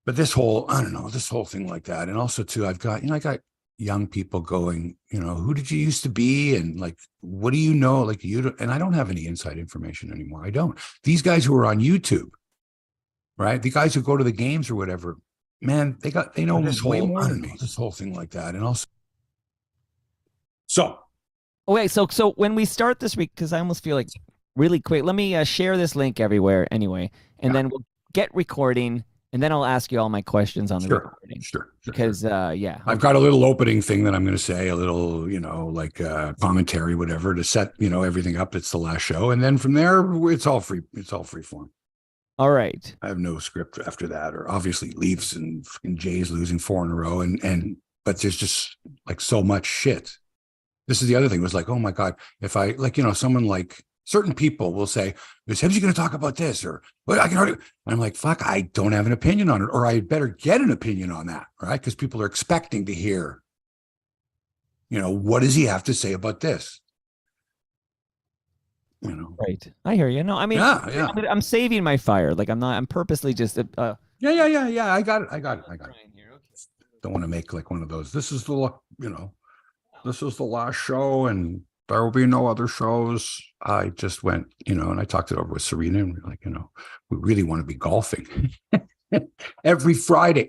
But this whole, I don't know, this whole thing like that. And also too, I got young people going, who did you used to be? And like, what do you know? Like and I don't have any inside information anymore. I don't. These guys who are on YouTube, right? The guys who go to the games or whatever, man, they know this way whole, more I than don't me. know. This whole thing like that. And also, so Okay, so when we start this week, because I almost feel like really quick, let me share this link everywhere anyway, and then we'll get recording, and then I'll ask you all my questions on the recording. Sure. Because, yeah. I've got a little opening thing that I'm going to say, a little, like commentary, whatever, to set, everything up. It's the last show. And then from there, it's all free. It's all free form. All right. I have no script after that, or obviously Leafs and Jays losing 4 in a row. But there's just like so much shit. This is the other thing. It was like, oh my God, if I someone like certain people will say, is Hebsy going to talk about this? Or well, I can already, I'm like, fuck, I don't have an opinion on it, or I better get an opinion on that, right? Because people are expecting to hear, what does he have to say about this? Right. I hear you. No, I mean, yeah. I'm saving my fire. Like I'm purposely just, yeah. I got it. Don't want to make like one of those. This is the, this is the last show and there will be no other shows. I just went, and I talked it over with Serena, and we're like, we really want to be golfing every Friday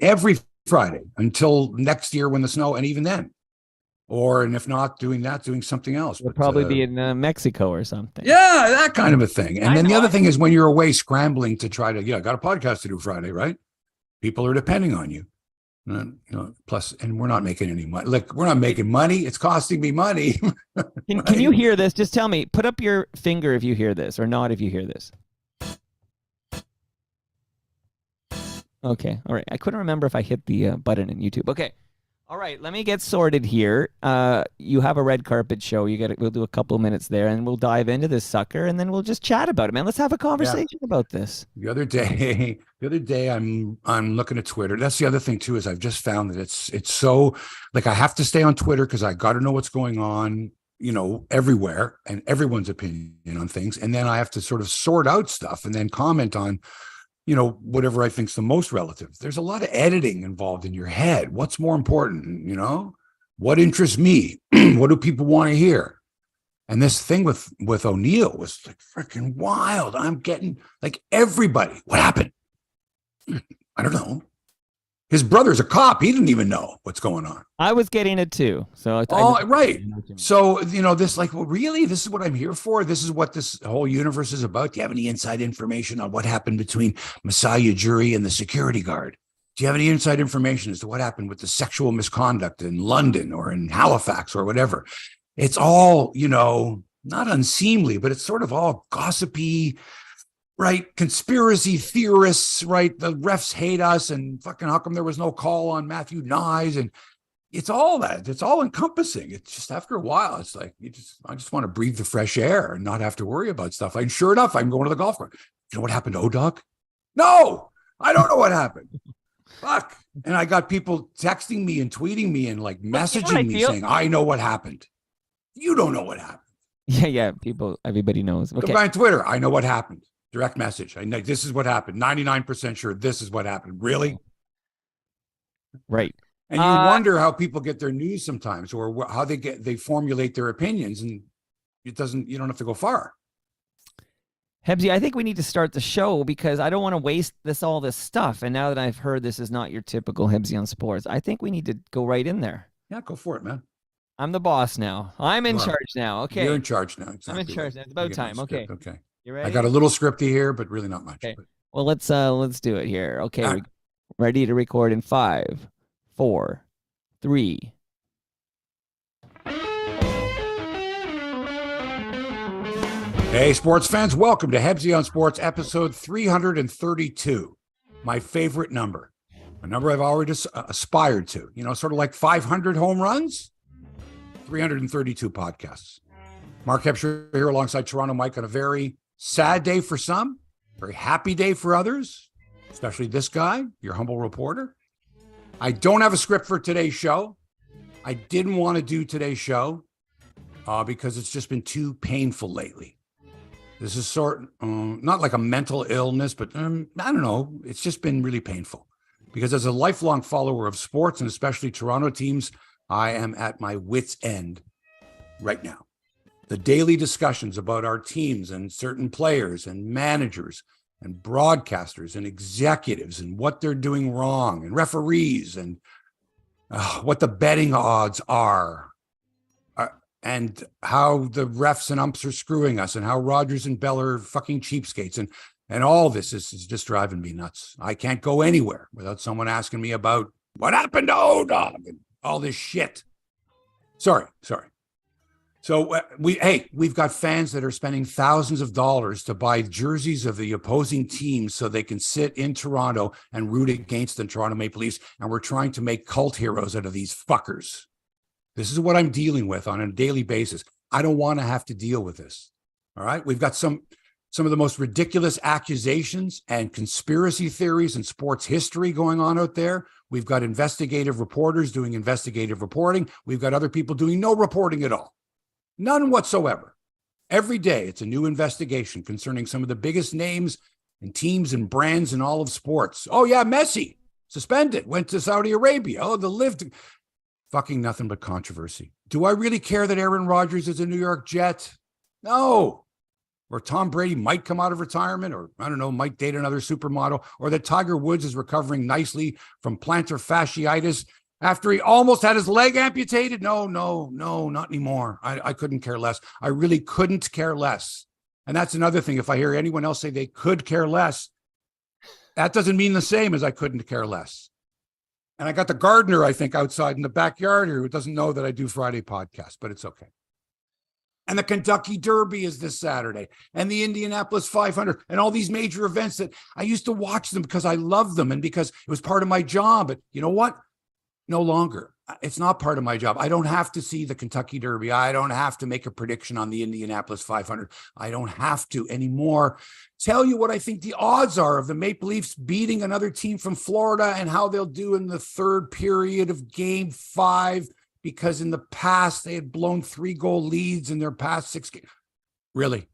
until next year when the snow, and even then, and if not doing that, doing something else. We'll probably be in Mexico or something. Yeah, that kind of a thing. And then the other thing is when you're away scrambling to try to, I got a podcast to do Friday, right? People are depending on you. Plus, and we're not making any money. Like, we're not making money. It's costing me money. Right? Can you hear this? Just tell me, put up your finger if you hear this, or not if you hear this. Okay. All right. I couldn't remember if I hit the button in YouTube. Okay. All right. Let me get sorted here. You have a red carpet show. We'll do a couple of minutes there, and we'll dive into this sucker, and then we'll just chat about it, man. Let's have a conversation about this. The other day, I'm looking at Twitter. That's the other thing too, is I've just found that it's so like I have to stay on Twitter because I got to know what's going on, everywhere, and everyone's opinion on things, and then I have to sort of sort out stuff and then comment on, whatever I think's the most relative. There's a lot of editing involved in your head. What's more important? What interests me? What do people want to hear? And this thing with O'Neill was like freaking wild. I'm getting like everybody. What happened? I don't know. His brother's a cop. He didn't even know what's going on. I was getting it too. So right. So, this like, well, really, this is what I'm here for. This is what this whole universe is about. Do you have any inside information on what happened between Messiah Ujiri and the security guard? Do you have any inside information as to what happened with the sexual misconduct in London or in Halifax or whatever? It's all, not unseemly, but it's sort of all gossipy, right? Conspiracy theorists, right? The refs hate us, and fucking how come there was no call on Matthew Nyes? And it's all that. It's all encompassing. It's just after a while, it's like I just want to breathe the fresh air and not have to worry about stuff. And sure enough, I'm going to the golf course. You know what happened to O-Dog? No, I don't know what happened. Fuck. And I got people texting me and tweeting me and like messaging me saying, I know what happened. You don't know what happened. Yeah. Everybody knows. Okay. The guy on Twitter, I know what happened. Direct message. I know this is what happened. 99% sure this is what happened. Really? Right. And you wonder how people get their news sometimes, or how they formulate their opinions, and you don't have to go far. Hebsy, I think we need to start the show because I don't want to waste all this stuff. And now that I've heard this is not your typical Hebsy on sports, I think we need to go right in there. Yeah, go for it, man. I'm the boss now. I'm in charge now. Okay. You're in charge now. Exactly. I'm in charge now. It's about time. Okay. Okay. You ready? I got a little scripty here, but really not much. Okay. Well, let's do it here. Okay. Right. Ready to record in 5, 4, 3. Hey, sports fans, welcome to Hebsy on Sports, episode 332. My favorite number, a number I've already aspired to. Sort of like 500 home runs, 332 podcasts. Mark Hebsy here alongside Toronto Mike on a very sad day for some, very happy day for others, especially this guy, your humble reporter. I don't have a script for today's show. I didn't want to do today's show because it's just been too painful lately. This is not like a mental illness, but I don't know. It's just been really painful. Because as a lifelong follower of sports, and especially Toronto teams, I am at my wit's end right now. The daily discussions about our teams and certain players and managers and broadcasters and executives and what they're doing wrong and referees and what the betting odds are and how the refs and umps are screwing us and how Rogers and Bell are fucking cheapskates. And all this is just driving me nuts. I can't go anywhere without someone asking me about what happened to O-Dog and all this shit. Sorry. So we've got fans that are spending thousands of dollars to buy jerseys of the opposing teams so they can sit in Toronto and root against the Toronto Maple Leafs. And we're trying to make cult heroes out of these fuckers. This is what I'm dealing with on a daily basis. I don't want to have to deal with this. All right. We've got some of the most ridiculous accusations and conspiracy theories in sports history going on out there. We've got investigative reporters doing investigative reporting. We've got other people doing no reporting at all. None whatsoever. Every day, it's a new investigation concerning some of the biggest names and teams and brands in all of sports. Oh, yeah, Messi, suspended, went to Saudi Arabia. Oh, the lived. Fucking nothing but controversy. Do I really care that Aaron Rodgers is a New York Jet? No. Or Tom Brady might come out of retirement, or I don't know, might date another supermodel, or that Tiger Woods is recovering nicely from plantar fasciitis after he almost had his leg amputated. No, not anymore. I couldn't care less. I really couldn't care less. And that's another thing. If I hear anyone else say they could care less, that doesn't mean the same as I couldn't care less. And I got the gardener, I think, outside in the backyard here who doesn't know that I do Friday podcasts, but it's okay. And the Kentucky Derby is this Saturday, and the Indianapolis 500, and all these major events that I used to watch them because I love them and because it was part of my job. But you know what? No longer. It's not part of my job. I don't have to see the Kentucky Derby. I don't have to make a prediction on the Indianapolis 500. I don't have to anymore tell you what I think the odds are of the Maple Leafs beating another team from Florida and how they'll do in the third period of Game 5, because in the past they had blown 3-goal leads in their past 6 games. Really.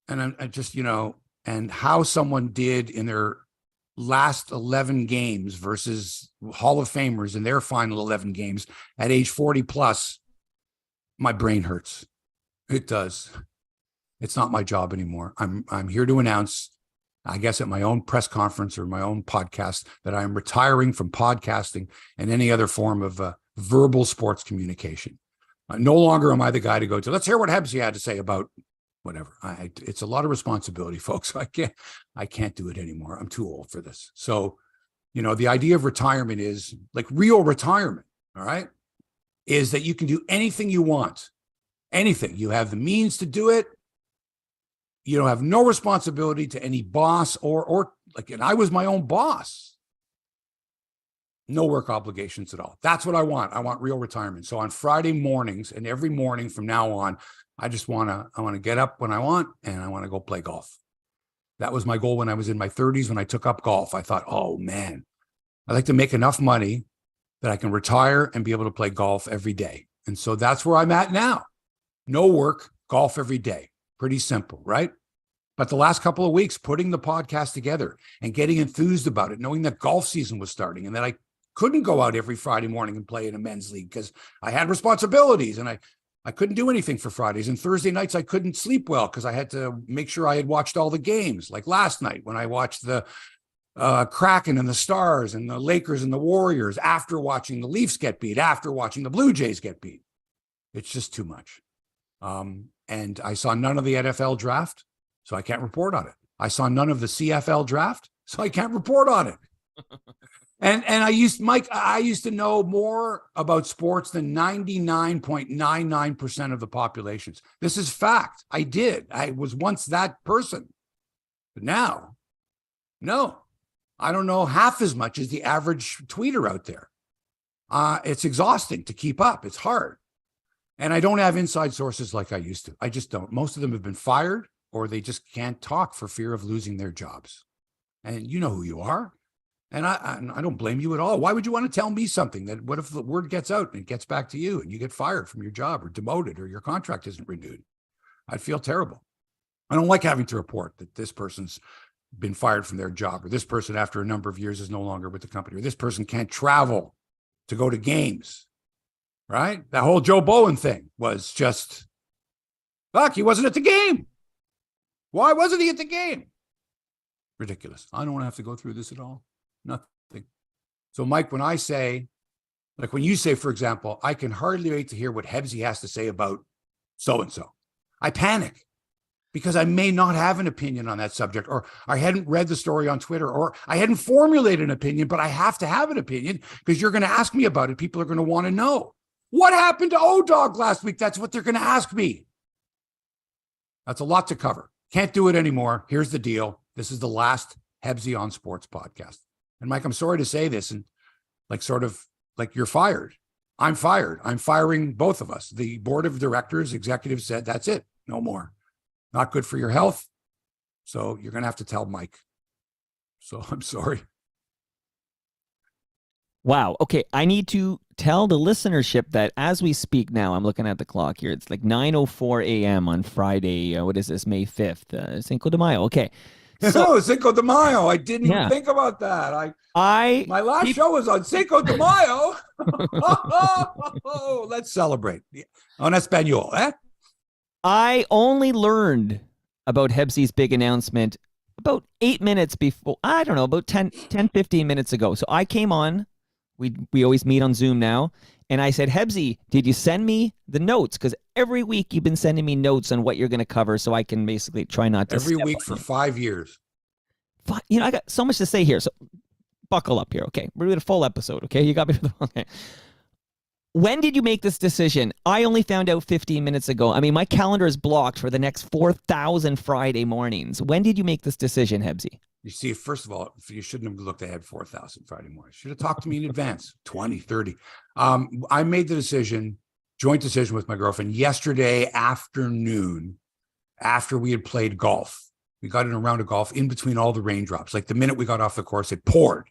And I just, and how someone did in their last 11 games versus Hall of Famers in their final 11 games at age 40 plus, my brain hurts. It does. It's not my job anymore. I'm here to announce, I guess at my own press conference or my own podcast, that I'm retiring from podcasting and any other form of verbal sports communication. No longer am I the guy to go to, let's hear what Hebsy had to say about whatever. It's a lot of responsibility, folks. I can't do it anymore. I'm too old for this. So, the idea of retirement is like real retirement. All right. Is that you can do anything you want, anything. You have the means to do it. You don't have no responsibility to any boss or and I was my own boss. No work obligations at all. That's what I want. I want real retirement. So on Friday mornings and every morning from now on, I want to get up when I want, and I want to go play golf. That was my goal when I was in my 30s. When I took up golf, I thought, oh man, I'd like to make enough money that I can retire and be able to play golf every day. And so that's where I'm at now. No work, golf every day. Pretty simple, right? But the last couple of weeks, putting the podcast together and getting enthused about it, knowing that golf season was starting and that I couldn't go out every Friday morning and play in a men's league because I had responsibilities and I couldn't do anything for Fridays. And Thursday nights, I couldn't sleep well because I had to make sure I had watched all the games. Like last night when I watched the Kraken and the Stars and the Lakers and the Warriors after watching the Leafs get beat, after watching the Blue Jays get beat. It's just too much. And I saw none of the NFL draft, so I can't report on it. I saw none of the CFL draft, so I can't report on it. And I used to know more about sports than 99.99% of the populations. This is fact. I did. I was once that person. But now, no, I don't know half as much as the average tweeter out there. It's exhausting to keep up. It's hard. And I don't have inside sources like I used to. I just don't. Most of them have been fired or they just can't talk for fear of losing their jobs. And you know who you are. And I don't blame you at all. Why would you want to tell me something that what if the word gets out and it gets back to you and you get fired from your job or demoted or your contract isn't renewed? I'd feel terrible. I don't like having to report that this person's been fired from their job, or this person after a number of years is no longer with the company, or this person can't travel to go to games, right? That whole Joe Bowen thing was just, fuck, he wasn't at the game. Why wasn't he at the game? Ridiculous. I don't want to have to go through this at all. Nothing. So, Mike, when I say, like when you say, for example, I can hardly wait to hear what Hebsy has to say about so-and-so, I panic because I may not have an opinion on that subject, or I hadn't read the story on Twitter, or I hadn't formulated an opinion, but I have to have an opinion because you're going to ask me about it. People are going to want to know what happened to O-Dog last week. That's what they're going to ask me. That's a lot to cover. Can't do it anymore. Here's the deal. This is the last Hebsy on Sports podcast. And Mike, I'm sorry to say this, and like sort of like you're fired. I'm fired. I'm firing both of us. The board of directors, executives said, that's it. No more. Not good for your health. So you're going to have to tell Mike. So I'm sorry. Wow. Okay. I need to tell the listenership that as we speak now, I'm looking at the clock here. It's like 9:04 a.m. on Friday. What is this? May 5th. Cinco de Mayo. Okay. So, Cinco de Mayo. I didn't even think about that. My last show was on Cinco de Mayo. Let's celebrate. En español, eh? I only learned about Hebsy's big announcement about 8 minutes before, I don't know, about 10, 15 minutes ago. So I came on, we always meet on Zoom now, and I said, Hebsy, did you send me the notes? Because every week you've been sending me notes on what you're going to cover so I can basically try not to every week for 5 years. You know, I got so much to say here, so buckle up here, okay? We're doing a full episode, okay? You got me. Okay. When did you make this decision? I only found out 15 minutes ago. I mean, my calendar is blocked for the next 4,000 Friday mornings. When did you make this decision, Hebsy? You see, first of all, you shouldn't have looked ahead 4,000 Friday mornings. You should have talked to me in advance, 20, 30. I made the decision, joint decision with my girlfriend yesterday afternoon after we had played golf. We got in a round of golf in between all the raindrops. Like the minute we got off the course, it poured.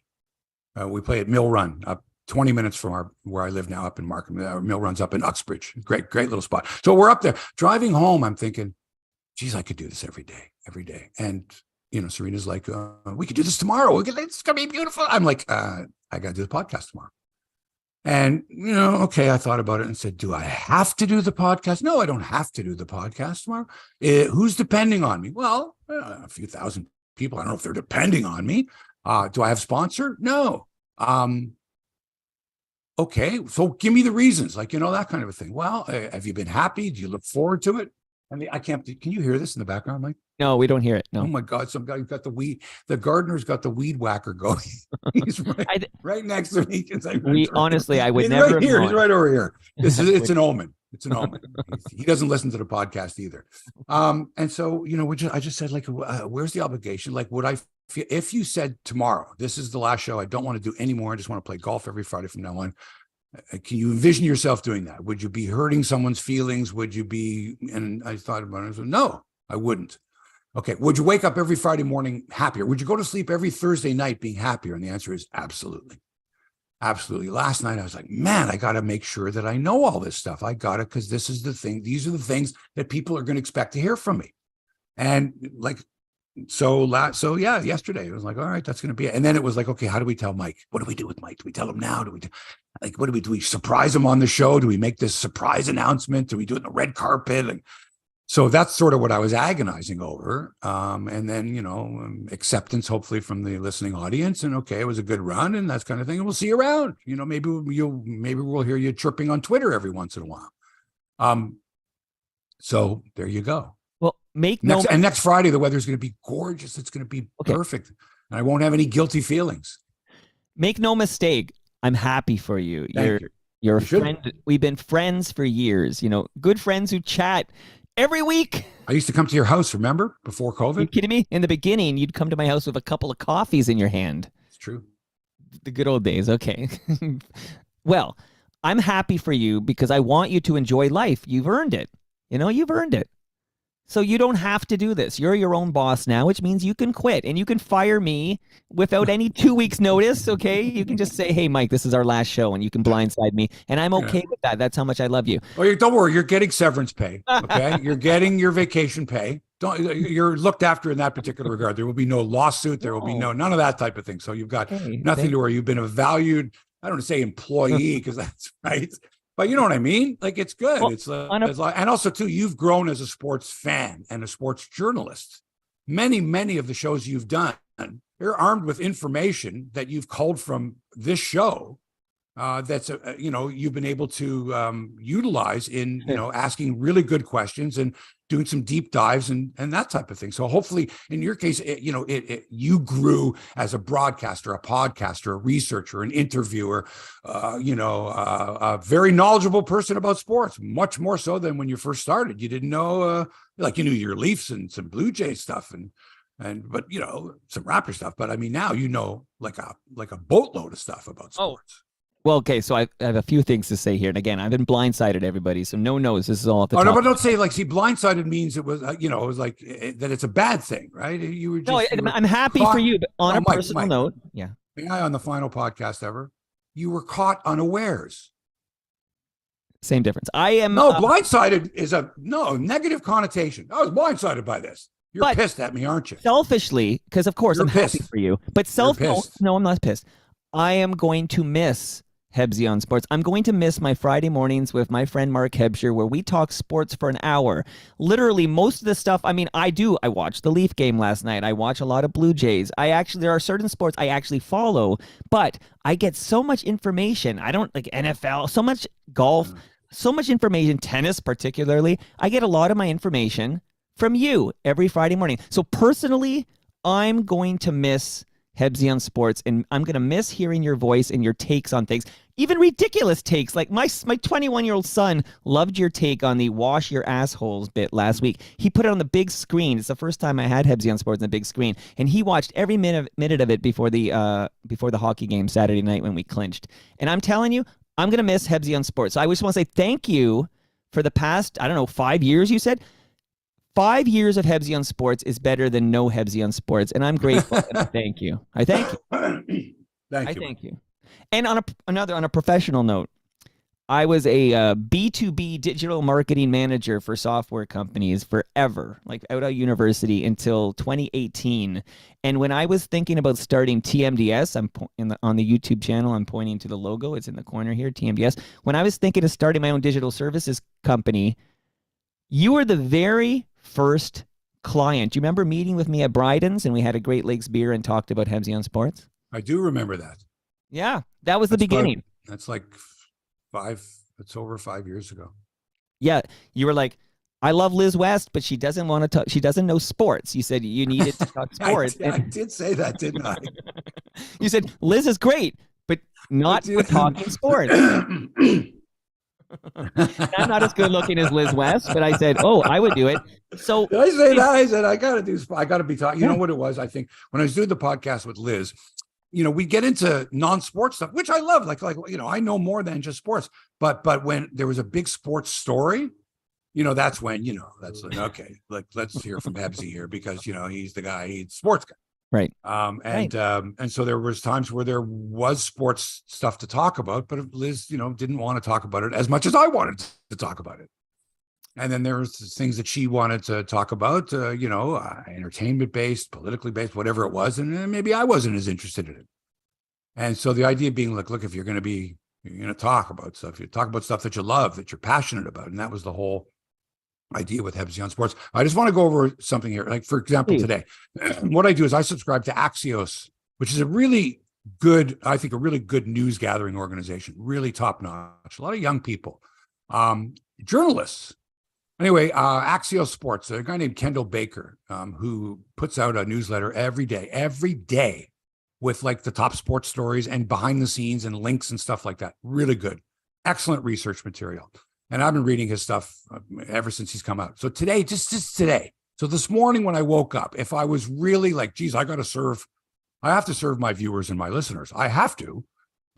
We play at Mill Run, up 20 minutes from where I live now, up in Markham. Mill Run's up in Uxbridge. Great little spot. So we're up there. Driving home, I'm thinking, geez, I could do this every day. And, you know, Serena's like, we could do this tomorrow. It's going to be beautiful. I'm like, I got to do the podcast tomorrow. And, you know, okay, I thought about it and said, do I have to do the podcast? No, I don't have to do the podcast tomorrow. Who's depending on me? Well, a few thousand people. I don't know if they're depending on me. Do I have a sponsor? No. Okay, so give me the reasons, like, you know, that kind of a thing. Well, have you been happy? Do you look forward to it? I mean, can you hear this in the background, Mike? No, we don't hear it. No. Oh my God, some guy got the gardener's got the weed whacker going. He's right next to me. Honestly, I would he's never. Right here. He's right over here. It's an omen. It's an omen. He doesn't listen to the podcast either. And so, you know, I just said, like, where's the obligation? Like, if you said tomorrow, this is the last show, I don't want to do any more. I just want to play golf every Friday from now on. Can you envision yourself doing that? Would you be hurting someone's feelings? Would you be, and I thought about it. I said, no, I wouldn't. Okay. Would you wake up every Friday morning happier? Would you go to sleep every Thursday night being happier? And the answer is absolutely. Absolutely. Last night I was like, man, I got to make sure that I know all this stuff. I got it, because this is the thing. These are the things that people are going to expect to hear from me. And like, so yeah, yesterday it was like, all right, that's going to be it. And then it was like, okay, how do we tell Mike? What do we do with Mike? Do we tell him now? Do we surprise him on the show? Do we make this surprise announcement? Do we do it in the red carpet? And so that's sort of what I was agonizing over. And then, you know, acceptance, hopefully, from the listening audience. And okay, it was a good run and that kind of thing. And we'll see you around. You know, maybe we'll hear you chirping on Twitter every once in a while. So there you go. Well, next Friday, the weather's going to be gorgeous. It's going to be perfect. And I won't have any guilty feelings. Make no mistake. I'm happy for you. You're a friend. We've been friends for years, you know, good friends who chat every week. I used to come to your house, remember, before COVID? Are you kidding me? In the beginning, you'd come to my house with a couple of coffees in your hand. It's true. The good old days. Okay. Well, I'm happy for you because I want you to enjoy life. You've earned it. You know, you've earned it. So you don't have to do this. You're your own boss now, which means you can quit and you can fire me without any 2 weeks notice. Okay. You can just say, hey, Mike, this is our last show, and you can blindside me. And I'm okay with that. That's how much I love you. Oh, don't worry. You're getting severance pay. Okay. You're getting your vacation pay. You're looked after in that particular regard. There will be no lawsuit. There will be none of that type of thing. So you've got nothing to worry. You've been a valued, I don't want to say employee because that's right, but you know what I mean? Like, it's good. Well, and also too, you've grown as a sports fan and a sports journalist. Many of the shows you've done, you're armed with information that you've culled from this show. That's you've been able to utilize in asking really good questions and doing some deep dives and that type of thing. So hopefully, in your case, you grew as a broadcaster, a podcaster, a researcher, an interviewer, a very knowledgeable person about sports, much more so than when you first started. You didn't know, you knew your Leafs and some Blue Jays stuff but some Raptor stuff. But I mean, now like a boatload of stuff about sports. Well, okay, so I have a few things to say here. And again, I've been blindsided, everybody, so no knows. This is all at the top. No, but don't say, blindsided means it was, it was like that it's a bad thing, right? You were just... No, I'm happy for you, but on a personal note, yeah. On the final podcast ever, you were caught unawares. Same difference. I am... No, blindsided is a negative connotation. I was blindsided by this. You're pissed at me, aren't you? Selfishly, because of course I'm happy for you. But no, I'm not pissed. I am going to miss Hebsy on Sports. I'm going to miss my Friday mornings with my friend Mark Hebsher, where we talk sports for an hour. Literally, most of the stuff, I watched the Leaf game last night. I watch a lot of Blue Jays. There are certain sports I actually follow, but I get so much information. I don't like NFL, so much golf, so much information, tennis particularly. I get a lot of my information from you every Friday morning. So personally, I'm going to miss Hebsy on Sports, and I'm going to miss hearing your voice and your takes on things, even ridiculous takes. Like my 21-year-old son loved your take on the wash your assholes bit last week. He put it on the big screen. It's the first time I had Hebsy on Sports on the big screen, and he watched every minute of it before the hockey game Saturday night when we clinched. And I'm telling you, I'm going to miss Hebsy on Sports. So I just want to say thank you for the past, 5 years, you said. 5 years of Hebsy on Sports is better than no Hebsy on Sports, and I'm grateful. And I thank you. Thank you. And on a professional note, I was a B2B digital marketing manager for software companies forever, like out of university until 2018. And when I was thinking about starting TMDS, on the YouTube channel, I'm pointing to the logo. It's in the corner here, TMDS. When I was thinking of starting my own digital services company, you were the very first client. Do you remember meeting with me at Bryden's and we had a Great Lakes beer and talked about Hebsy on Sports? I do remember that. Yeah, that was the beginning. That's over 5 years ago. Yeah, you were like, I love Liz West, but she doesn't want to talk. She doesn't know sports. You said you needed to talk sports. I did say that, didn't I? You said Liz is great, but not for talking sports. I'm not as good looking as Liz West, but I said, I would do it. So did I say that? I said, I got to be talking. You know what it was? I think when I was doing the podcast with Liz, we get into non-sports stuff, which I love. Like, I know more than just sports, but when there was a big sports story, that's when, that's like, okay, let's hear from Hebsy here because, he's the guy, he's the sports guy. Right. And so there was times where there was sports stuff to talk about, but Liz, didn't want to talk about it as much as I wanted to talk about it. And then there was things that she wanted to talk about, entertainment based, politically based, whatever it was. And maybe I wasn't as interested in it. And so the idea being like, look, if you're going to talk about stuff, you talk about stuff that you love, that you're passionate about. And that was the whole idea with Hebsy on Sports. I just want to go over something here. Like, for example, today, what I do is I subscribe to Axios, which is a really good news gathering organization, really top notch. A lot of young people, journalists. Anyway, Axios Sports, a guy named Kendall Baker, who puts out a newsletter every day with like the top sports stories and behind the scenes and links and stuff like that. Really good. Excellent research material. And I've been reading his stuff ever since he's come out. So today, just today. So this morning when I woke up, if I was really like, geez, I have to serve my viewers and my listeners. I have to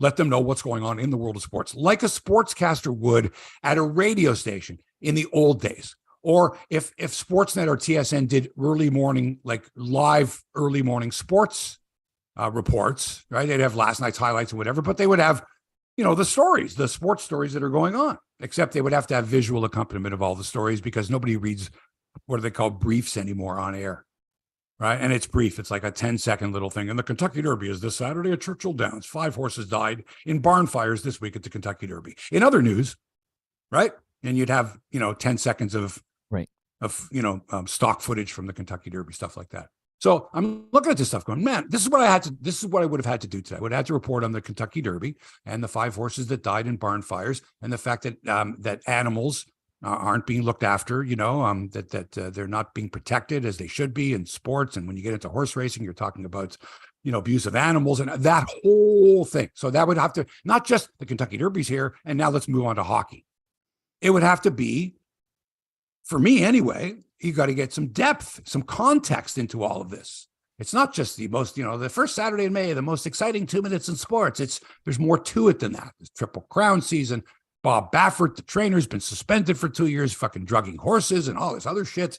let them know what's going on in the world of sports, like a sportscaster would at a radio station in the old days. Or if Sportsnet or TSN did live early morning sports reports, right? They'd have last night's highlights or whatever, but they would have, the sports stories that are going on, except they would have to have visual accompaniment of all the stories because nobody reads what do they call briefs anymore on air, right? And it's brief. It's like a 10-second little thing. And the Kentucky Derby is this Saturday at Churchill Downs. 5 horses died in barn fires this week at the Kentucky Derby. In other news, right? And you'd have, 10 seconds of stock footage from the Kentucky Derby, stuff like that. So I'm looking at this stuff going, man, this is what I would have had to do today. I would have had to report on the Kentucky Derby and the 5 horses that died in barn fires, and the fact that that animals aren't being looked after, that they're not being protected as they should be in sports. And when you get into horse racing, you're talking about, abuse of animals and that whole thing. So that would have to, not just the Kentucky Derby's here, and now let's move on to hockey. It would have to be, for me anyway, you got to get some depth, some context into all of this. It's not just the most, the first Saturday in May, the most exciting 2 minutes in sports. There's more to it than that. There's Triple Crown season. Bob Baffert, the trainer's been suspended for 2 years, fucking drugging horses and all this other shit,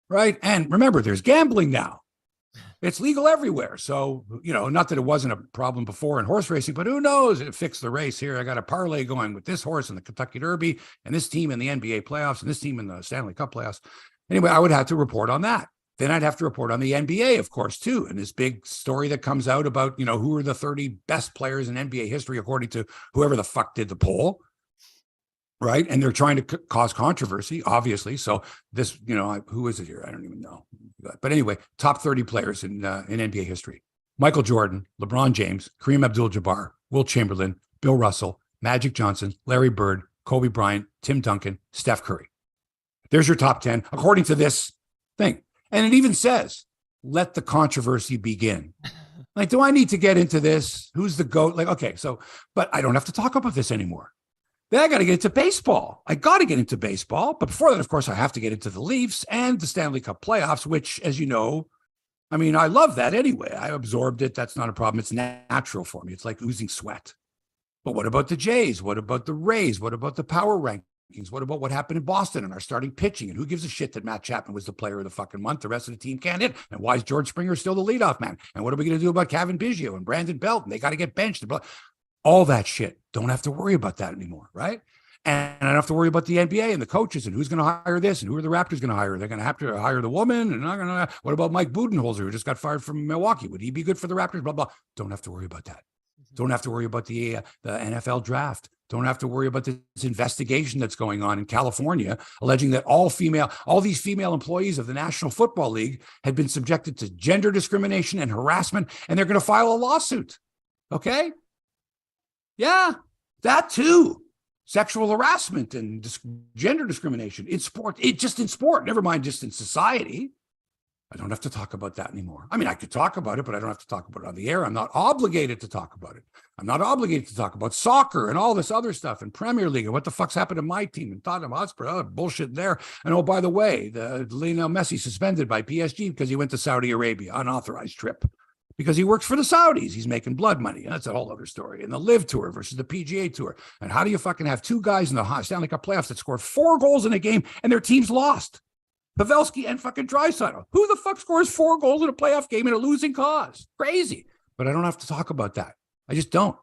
right? And remember, there's gambling now. It's legal everywhere. So, not that it wasn't a problem before in horse racing, but who knows? It fixed the race here. I got a parlay going with this horse in the Kentucky Derby and this team in the NBA playoffs and this team in the Stanley Cup playoffs. Anyway, I would have to report on that. Then I'd have to report on the NBA, of course, too. And this big story that comes out about, who are the 30 best players in NBA history, according to whoever the fuck did the poll. Right. And they're trying to cause controversy, obviously. So this, who is it here? I don't even know. But anyway, top 30 players in NBA history: Michael Jordan, LeBron James, Kareem Abdul-Jabbar, Wilt Chamberlain, Bill Russell, Magic Johnson, Larry Bird, Kobe Bryant, Tim Duncan, Steph Curry. There's your top 10, according to this thing. And it even says, let the controversy begin. Like, do I need to get into this? Who's the GOAT? Like, okay, but I don't have to talk about this anymore. Then I got to get into baseball. I got to get into baseball. But before that, of course, I have to get into the Leafs and the Stanley Cup playoffs, which, as you know, I love that anyway. I absorbed it. That's not a problem. It's natural for me. It's like oozing sweat. But what about the Jays? What about the Rays? What about the power rankings? What about what happened in Boston and our starting pitching? And who gives a shit that Matt Chapman was the player of the fucking month? The rest of the team can't hit. And why is George Springer still the leadoff man? And what are we going to do about Kevin Biggio and Brandon Belt? And they got to get benched. All that shit. Don't have to worry about that anymore, right? And I don't have to worry about the NBA and the coaches and who's going to hire this and who are the Raptors going to hire. They're going to have to hire the woman. And not going to. What about Mike Budenholzer, who just got fired from Milwaukee? Would he be good for the Raptors? Blah, blah. Don't have to worry about that. Don't have to worry about the NFL draft. Don't have to worry about this investigation that's going on in California, alleging that all these female employees of the National Football League had been subjected to gender discrimination and harassment, and they're going to file a lawsuit. Okay? Yeah, that too. Sexual harassment and gender discrimination in sport. Just in sport, never mind just in society. I don't have to talk about that anymore. I could talk about it, but I don't have to talk about it on the air. I'm not obligated to talk about it. I'm not obligated to talk about soccer and all this other stuff and Premier League and what the fuck's happened to my team and Tottenham Hotspur. Oh, bullshit there. And oh, by the way, the Lionel Messi suspended by PSG because he went to Saudi Arabia, unauthorized trip. Because he works for the Saudis. He's making blood money. That's a whole other story. And the Live Tour versus the PGA Tour. And how do you fucking have 2 guys in the Stanley Cup playoffs that scored 4 goals in a game and their teams lost? Pavelski and fucking Draisaitl. Who the fuck scores 4 goals in a playoff game in a losing cause? Crazy. But I don't have to talk about that. I just don't.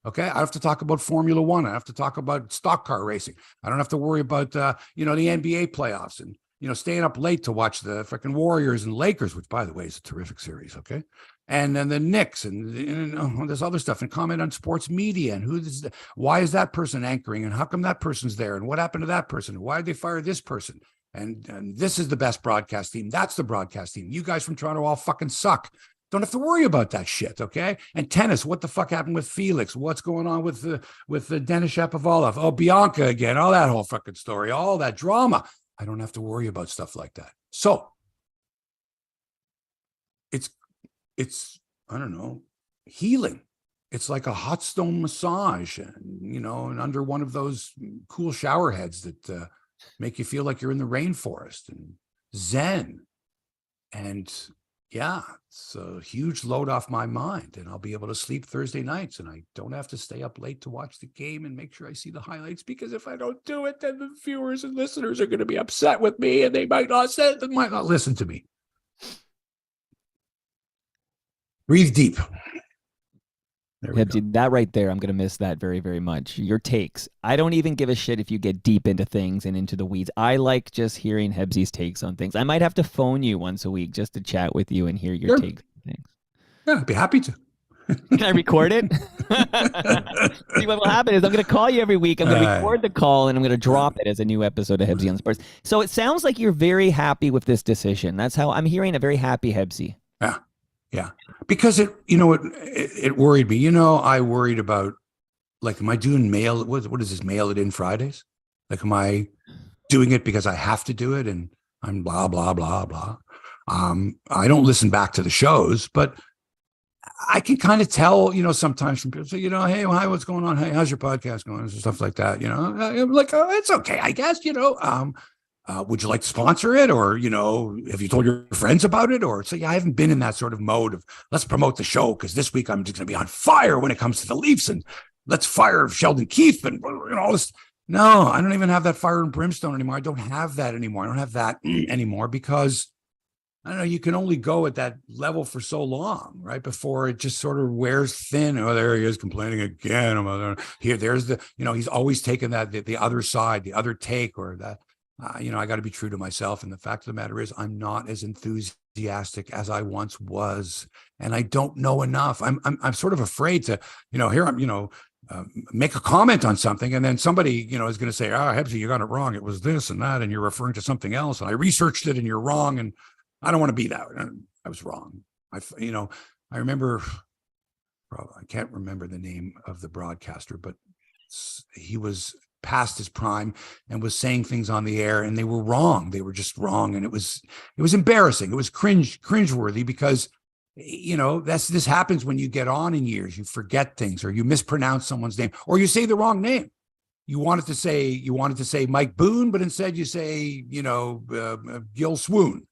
Okay. I have to talk about Formula One. I have to talk about stock car racing. I don't have to worry about, the NBA playoffs and, staying up late to watch the fucking Warriors and Lakers, which, by the way, is a terrific series. Okay. And then the Knicks and this other stuff and comment on sports media and why is that person anchoring and how come that person's there and what happened to that person? Why did they fire this person? And this is the best broadcast team. That's the broadcast team. You guys from Toronto all fucking suck. Don't have to worry about that shit, okay? And tennis, what the fuck happened with Felix? What's going on with the Denis Shapovalov? Oh, Bianca again, all that whole fucking story, all that drama. I don't have to worry about stuff like that. So it's I don't know, healing. It's like a hot stone massage, and under one of those cool shower heads that make you feel like you're in the rainforest and zen. And yeah, it's a huge load off my mind, and I'll be able to sleep Thursday nights, and I don't have to stay up late to watch the game and make sure I see the highlights, because if I don't do it, then the viewers and listeners are going to be upset with me, and they might not listen to me. Breathe deep. There we go. Hebsy, that right there, I'm going to miss that very, very much. Your takes. I don't even give a shit if you get deep into things and into the weeds. I like just hearing Hebsy's takes on things. I might have to phone you once a week just to chat with you and hear your Sure. takes on things. Yeah, I'd be happy to. Can I record it? See, what will happen is I'm going to call you every week. I'm going to record the call and I'm going to drop it as a new episode of Hebsy on Sports. So it sounds like you're very happy with this decision. That's how I'm hearing a very happy Hebsy. Yeah. Yeah. Because it worried me. I worried about, like, am I doing mail? What is this? Mail it in Fridays? Like, am I doing it because I have to do it? And I'm blah, blah, blah, blah. I don't listen back to the shows, but I can kind of tell, sometimes from people say, hey, well, hi, what's going on? Hey, how's your podcast going? And stuff like that. I'm like, oh, it's okay, I guess, would you like to sponsor it? Or, have you told your friends about it? Or so, yeah, I haven't been in that sort of mode of let's promote the show because this week I'm just going to be on fire when it comes to the Leafs and let's fire Sheldon Keefe and all this. No, I don't even have that fire and brimstone anymore. I don't have that anymore. I don't have that anymore because I don't know, you can only go at that level for so long, right? Before it just sort of wears thin. Oh, there he is complaining again. There's he's always taken that, the other side, the other take, or that, I got to be true to myself. And the fact of the matter is I'm not as enthusiastic as I once was. And I don't know enough. I'm sort of afraid to, here I'm, make a comment on something. And then somebody, is going to say, Hebsy, you got it wrong. It was this and that. And you're referring to something else. And I researched it and you're wrong. And I don't want to be that. I was wrong. I remember, I can't remember the name of the broadcaster, but he was past his prime and was saying things on the air and they were wrong. They were just wrong. And it was embarrassing. It was cringeworthy because, this happens when you get on in years. You forget things or you mispronounce someone's name or you say the wrong name. You wanted to say Mike Boone, but instead you say, Gil Swoon.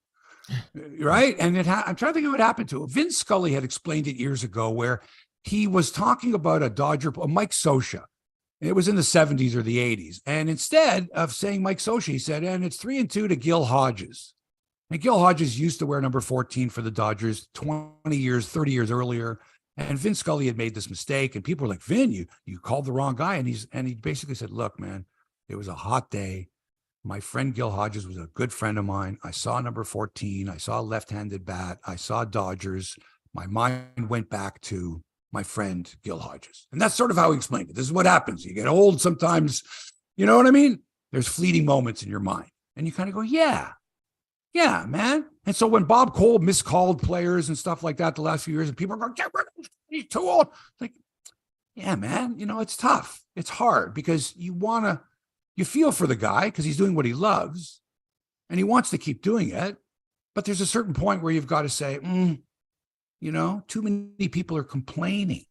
Right. And I'm trying to think of what happened to it. Vince Scully had explained it years ago where he was talking about a Mike Scioscia. It was in the 70s or the 80s. And instead of saying Mike Scioscia, he said, and it's 3-2 to Gil Hodges. And Gil Hodges used to wear number 14 for the Dodgers 20 years, 30 years earlier. And Vince Scully had made this mistake. And people were like, Vin, you called the wrong guy. And he basically said, look, man, it was a hot day. My friend Gil Hodges was a good friend of mine. I saw number 14. I saw a left-handed bat. I saw Dodgers. My mind went back to my friend Gil Hodges. And that's sort of how he explained it. This is what happens. You get old sometimes, you know what I mean? There's fleeting moments in your mind. And you kind of go, yeah, man. And so when Bob Cole miscalled players and stuff like that the last few years, and people are going, he's too old. Like, yeah, man, it's tough. It's hard because you feel for the guy because he's doing what he loves and he wants to keep doing it. But there's a certain point where you've got to say, too many people are complaining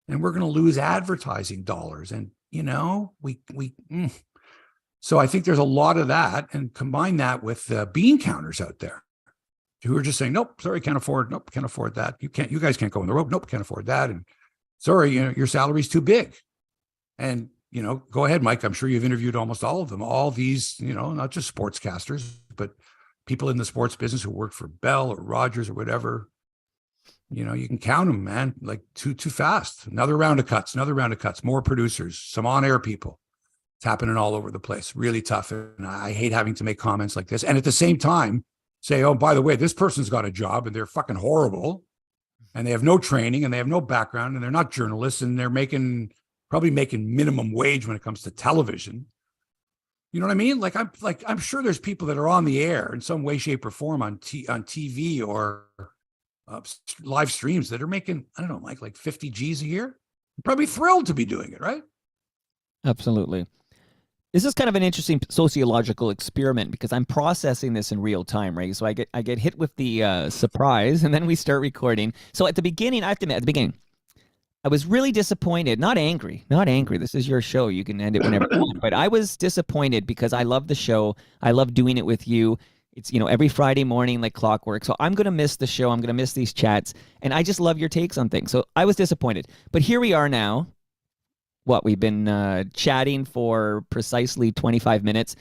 and we're going to lose advertising dollars. And, So I think there's a lot of that, and combine that with bean counters out there who are just saying, nope, sorry, can't afford that. You guys can't go on the road. Nope, can't afford that. And sorry, your salary's too big. And, go ahead, Mike. I'm sure you've interviewed almost all of them, all these, not just sportscasters, but people in the sports business who work for Bell or Rogers or whatever. You can count them, man, like too fast. Another round of cuts, more producers, some on-air people. It's happening all over the place. Really tough. And I hate having to make comments like this. And at the same time, say, oh, by the way, this person's got a job and they're fucking horrible. And they have no training and they have no background and they're not journalists and they're probably making minimum wage when it comes to television. You know what I mean? I'm sure there's people that are on the air in some way, shape, or form on TV or live streams that are making, I don't know, Mike, like 50 G's a year. Probably thrilled to be doing it, right? Absolutely. This is kind of an interesting sociological experiment because I'm processing this in real time, right? So I get hit with the surprise, and then we start recording. So at the beginning, I have to admit, at the beginning, I was really disappointed. Not angry. This is your show. You can end it whenever you want. But I was disappointed because I love the show. I love doing it with you. It's, every Friday morning like clockwork. So I'm going to miss the show. I'm going to miss these chats. And I just love your takes on things. So I was disappointed. But here we are now. We've been chatting for precisely 25 minutes.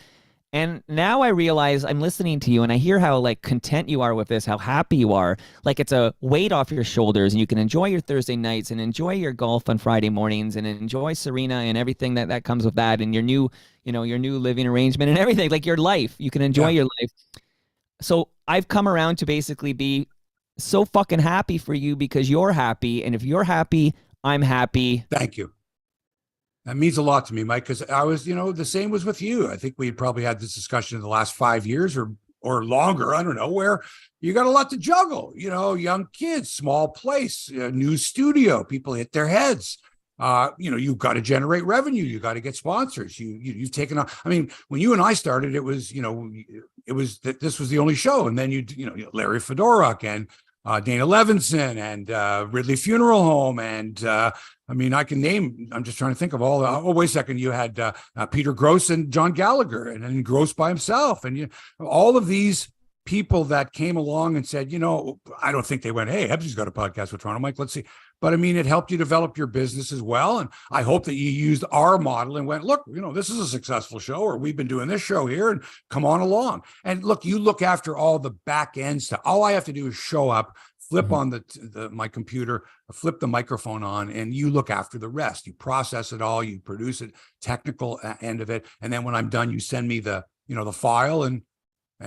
And now I realize I'm listening to you and I hear how like content you are with this, how happy you are. Like it's a weight off your shoulders and you can enjoy your Thursday nights and enjoy your golf on Friday mornings and enjoy Serena and everything that comes with that and your new, your new living arrangement and everything, like your life. You can enjoy Yeah. your life. So I've come around to basically be so fucking happy for you because you're happy. And if you're happy, I'm happy. Thank you. That means a lot to me, Mike, because I was, the same was with you. I think we probably had this discussion in the last 5 years or longer. I don't know, where you got a lot to juggle, young kids, small place, new studio, people hit their heads. You've got to generate revenue. You got to get sponsors. You've taken on. I mean, when you and I started, it was that this was the only show, and then Larry Fedoruk and Dana Levinson and Ridley Funeral Home, and I can name. I'm just trying to think of all. Oh, wait a second. You had Peter Gross and John Gallagher, and then Gross by himself, and all of these people that came along and said, I don't think they went, hey, Hebsy's got a podcast with Toronto Mike. Let's see. But it helped you develop your business as well. And I hope that you used our model and went, look, this is a successful show, or we've been doing this show here, and come on along. And look, you look after all the back end stuff. All I have to do is show up, flip on my computer, flip the microphone on, and you look after the rest. You process it all, you produce it, technical end of it. And then when I'm done, you send me the file, and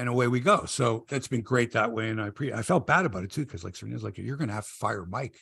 away we go. So that's been great that way. And I felt bad about it too, because like Serena's like, you're going to have to fire Mike.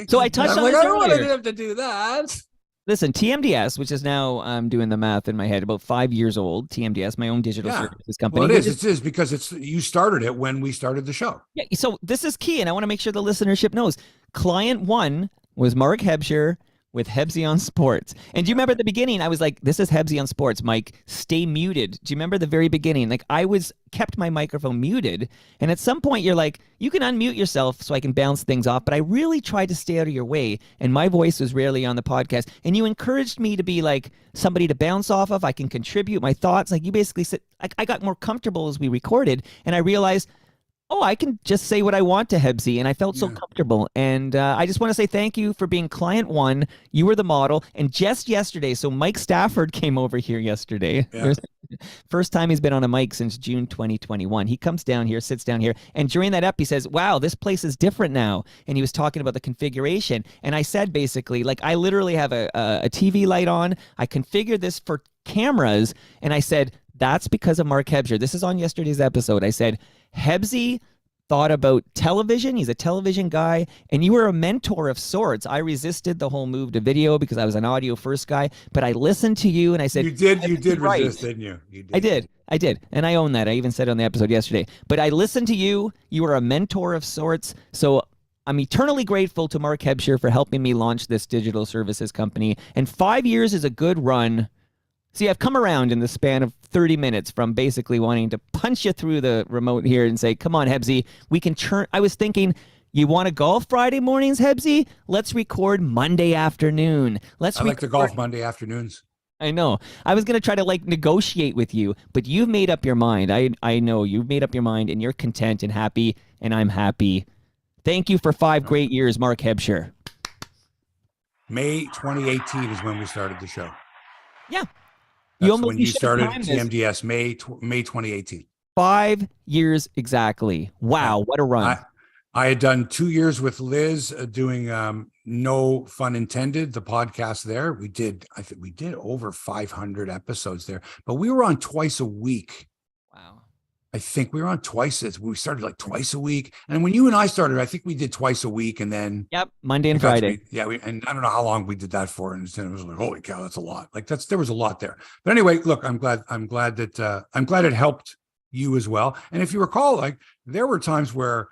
So I touched on like, this I don't want earlier. to have to do that. Listen, TMDS, which is now, I'm doing the math in my head, about 5 years old. TMDS, my own digital services company. Well, it is because you started it when we started the show. Yeah. So this is key, and I want to make sure the listenership knows. Client one was Mark Hebsher with Hebsy on Sports. And do you remember at the beginning, I was like, this is Hebsy on Sports, Mike, stay muted. Do you remember the very beginning? Like I kept my microphone muted. And at some point you're like, you can unmute yourself so I can bounce things off. But I really tried to stay out of your way. And my voice was rarely on the podcast. And you encouraged me to be like somebody to bounce off of. I can contribute my thoughts. Like you basically said, I got more comfortable as we recorded. And I realized, I can just say what I want to Hebsy, and I felt so comfortable. And I just want to say thank you for being client one. You were the model. And just yesterday, so Mike Stafford came over here yesterday. Yeah. First time he's been on a mic since June 2021. He comes down here, sits down here, and during that ep, he says, wow, this place is different now. And he was talking about the configuration. And I said basically, like, I literally have a TV light on. I configured this for cameras. And I said, that's because of Mark Hebsher. This is on yesterday's episode. I said, Hebsy thought about television. He's a television guy, and you were a mentor of sorts. I resisted the whole move to video because I was an audio first guy, but I listened to you and I said, you did right. Resist, didn't you? You did. I did. And I own that. I even said it on the episode yesterday, but I listened to you. You were a mentor of sorts. So I'm eternally grateful to Mark Hebsher for helping me launch this digital services company. And 5 years is a good run. See, I've come around in the span of 30 minutes from basically wanting to punch you through the remote here and say, come on, Hebsy, we can churn. I was thinking, you want to golf Friday mornings, Hebsy? Let's record Monday afternoon. I like to golf Monday afternoons. I know. I was going to try to negotiate with you, but you've made up your mind. I know you've made up your mind and you're content and happy, and I'm happy. Thank you for 5 great years, Mark Hebsher. May 2018 is when we started the show. Yeah. That's when you started TMDS, May 2018. 5 years exactly. Wow, what a run. I had done 2 years with Liz doing No Fun Intended, the podcast there. I think we did over 500 episodes there, but we were on twice a week. Wow. I think we were on twice. We started like twice a week. And when you and I started, I think we did twice a week, and then Monday and Friday. And I don't know how long we did that for. And it was like, holy cow, that's a lot. There was a lot there. But anyway, look, I'm glad it helped you as well. And if you recall, there were times where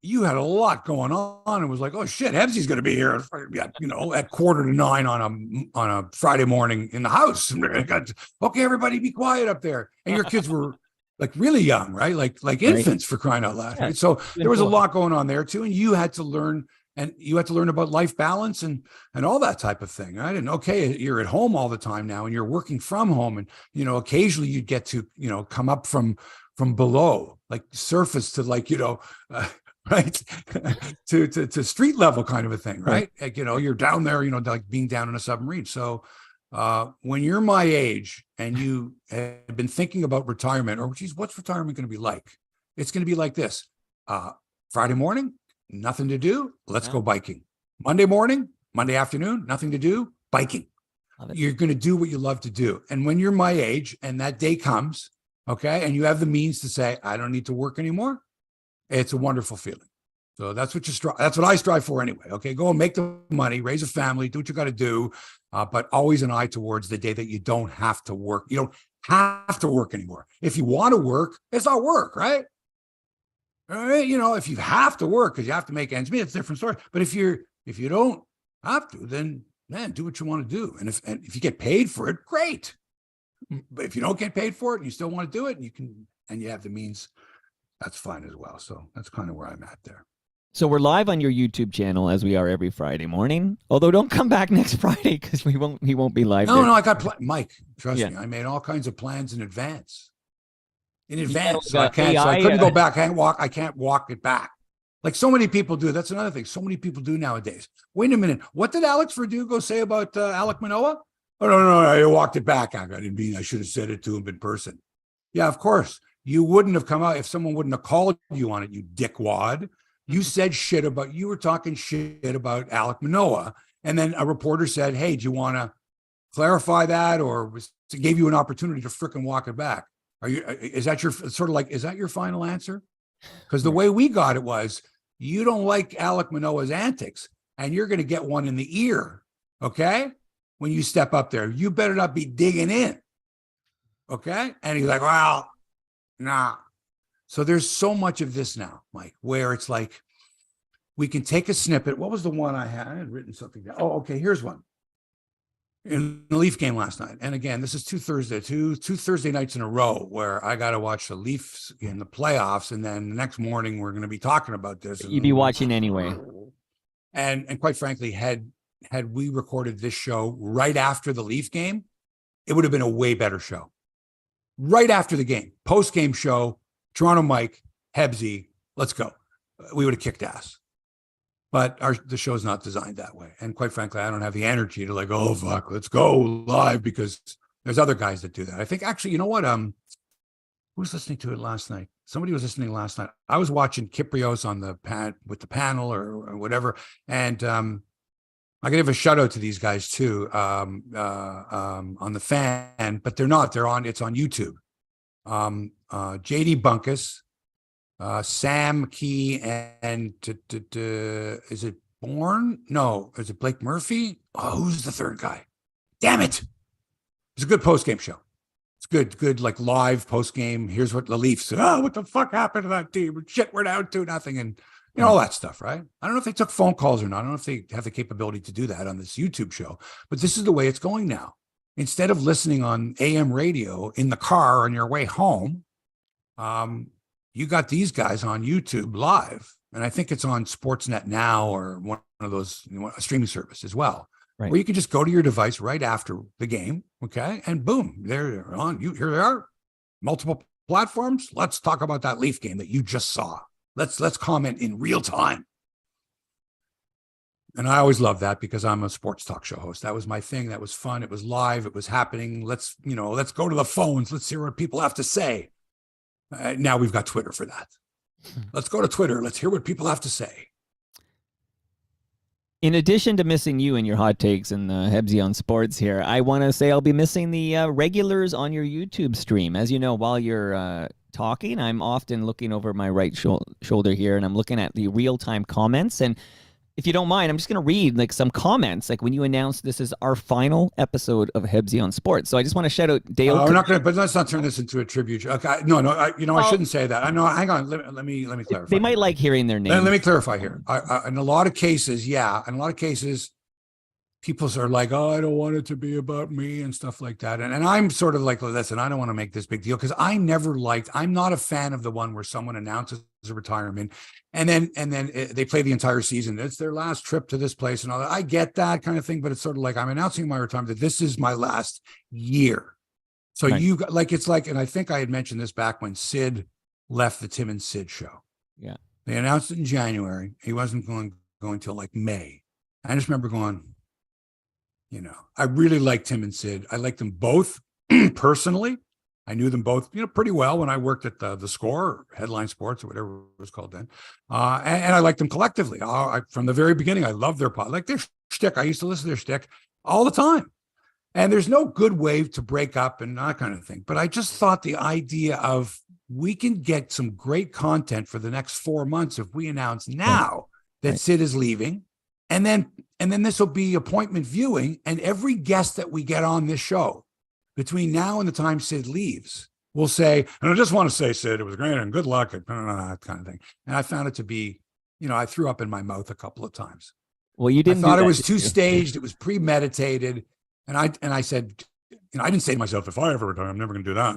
you had a lot going on and was like, oh shit, Hebsy's going to be here, at 8:45 on a Friday morning in the house. Okay, everybody be quiet up there. And your kids were really young, right? Like infants, for crying out loud. Yeah. Right? So there was a lot going on there too. And you had to learn about life balance and all that type of thing. I didn't, okay, you're at home all the time now and you're working from home, and, occasionally you'd get to, come up from below, surface to right to street level kind of a thing, right? You're down there, being down in a submarine. So when you're my age and you have been thinking about retirement, or geez, what's retirement going to be like? It's going to be like this. Friday morning, nothing to do. Let's go biking. Monday afternoon, nothing to do. Biking. You're going to do what you love to do. And when you're my age and that day comes, okay, and you have the means to say, I don't need to work anymore, it's a wonderful feeling. So that's what that's what I strive for anyway. Okay, go and make the money, raise a family, do what you got to do, but always an eye towards the day that you don't have to work. You don't have to work anymore. If you want to work, it's not work, right? All right, if you have to work because you have to make ends meet, it's a different story. But if you don't have to, then man, do what you want to do. And if you get paid for it, great. But if you don't get paid for it and you still want to do it, and you have the means, that's fine as well. So that's kind of where I'm at there. So we're live on your YouTube channel as we are every Friday morning. Although don't come back next Friday because he won't be live. No, I got Mike. Trust me, I made all kinds of plans in advance. So I couldn't go back. I can't walk it back. Like so many people do. That's another thing. So many people do nowadays. Wait a minute. What did Alex Verdugo say about Alek Manoah? Oh, no, I walked it back. I didn't mean I should have said it to him in person. Yeah, of course. You wouldn't have come out if someone wouldn't have called you on it, you dickwad. You said you were talking shit about Alek Manoah. And then a reporter said, hey, do you want to clarify that? Or gave you an opportunity to frickin' walk it back. Is that your final answer? Because the way we got it was, you don't like Alek Manoah's antics and you're going to get one in the ear. Okay. When you step up there, you better not be digging in. Okay. And he's like, well, nah. So there's so much of this now, Mike, where it's like, we can take a snippet. What was the one I had? I had written something down. Oh, okay. Here's one. In the Leaf game last night. And again, this is two Thursday nights in a row where I got to watch the Leafs in the playoffs. And then the next morning, we're going to be talking about this. You'd be watching anyway. And quite frankly, had we recorded this show right after the Leaf game, it would have been a way better show. Right after the game, post-game show, Toronto Mike, Hebsy, let's go. We would have kicked ass. But the show's not designed that way. And quite frankly, I don't have the energy to like, oh, fuck, let's go live, because there's other guys that do that. I think actually, you know what? Who was listening to it last night? Somebody was listening last night. I was watching Kiprios on with the panel or whatever. And I got to give a shout out to these guys too on the Fan, but they're not. It's on YouTube. JD Bunkus, Sam Key, and is it Bourne? No, is it Blake Murphy? Oh, who's the third guy? Damn it. It's a good post-game show. It's good, like live post-game. Here's what the Leafs said. Oh, what the fuck happened to that team? Shit, we're down 2-0. And all that stuff, right? I don't know if they took phone calls or not. I don't know if they have the capability to do that on this YouTube show, but this is the way it's going now. Instead of listening on AM radio in the car on your way home, you got these guys on YouTube live. And I think it's on Sportsnet Now or one of those streaming service as well, right, where you can just go to your device right after the game. Okay. And boom, they're on. Here they are. Multiple platforms. Let's talk about that Leaf game that you just saw. Let's comment in real time. And I always love that because I'm a sports talk show host. That was my thing. That was fun. It was live. It was happening. Let's go to the phones. Let's hear what people have to say. Now we've got Twitter for that. Let's go to Twitter. Let's hear what people have to say. In addition to missing you and your hot takes and Hebsy on sports here, I want to say I'll be missing the regulars on your YouTube stream. As you know, while you're talking, I'm often looking over my right shoulder here, and I'm looking at the real-time comments. And if you don't mind, I'm just going to read like some comments, like when you announced this is our final episode of Hebsy on Sports. So I just want to shout out Dale. We're not going to, but let's not turn this into a tribute. Okay, no, I shouldn't say that. I know. Hang on. Let me clarify. They might like hearing their name. Let me clarify here. In a lot of cases, people are like, oh, I don't want it to be about me and stuff like that. And I'm sort of like, listen, I don't want to make this big deal because I'm not a fan of the one where someone announces a retirement and then they play the entire season. It's their last trip to this place and all that. I get that kind of thing, but it's sort of like I'm announcing my retirement that this is my last year. So right. And I think I had mentioned this back when Sid left the Tim and Sid show. Yeah. They announced it in January. He wasn't going till like May. I just remember going, I really liked him and Sid. I liked them both personally. I knew them both, pretty well when I worked at the Score, or Headline Sports, or whatever it was called then. And I liked them collectively. From the very beginning, I loved their like their shtick. I used to listen to their shtick all the time. And there's no good way to break up and that kind of thing. But I just thought the idea of we can get some great content for the next 4 months if we announce now that Sid is leaving, and then this will be appointment viewing, and every guest that we get on this show between now and the time Sid leaves will say, and I just want to say, Sid, it was great and good luck, and that kind of thing. And I found it to be, I threw up in my mouth a couple of times. Well, you didn't. I thought it was too staged. It was premeditated. And I said, I didn't say to myself, if I ever retire, I'm never going to do that.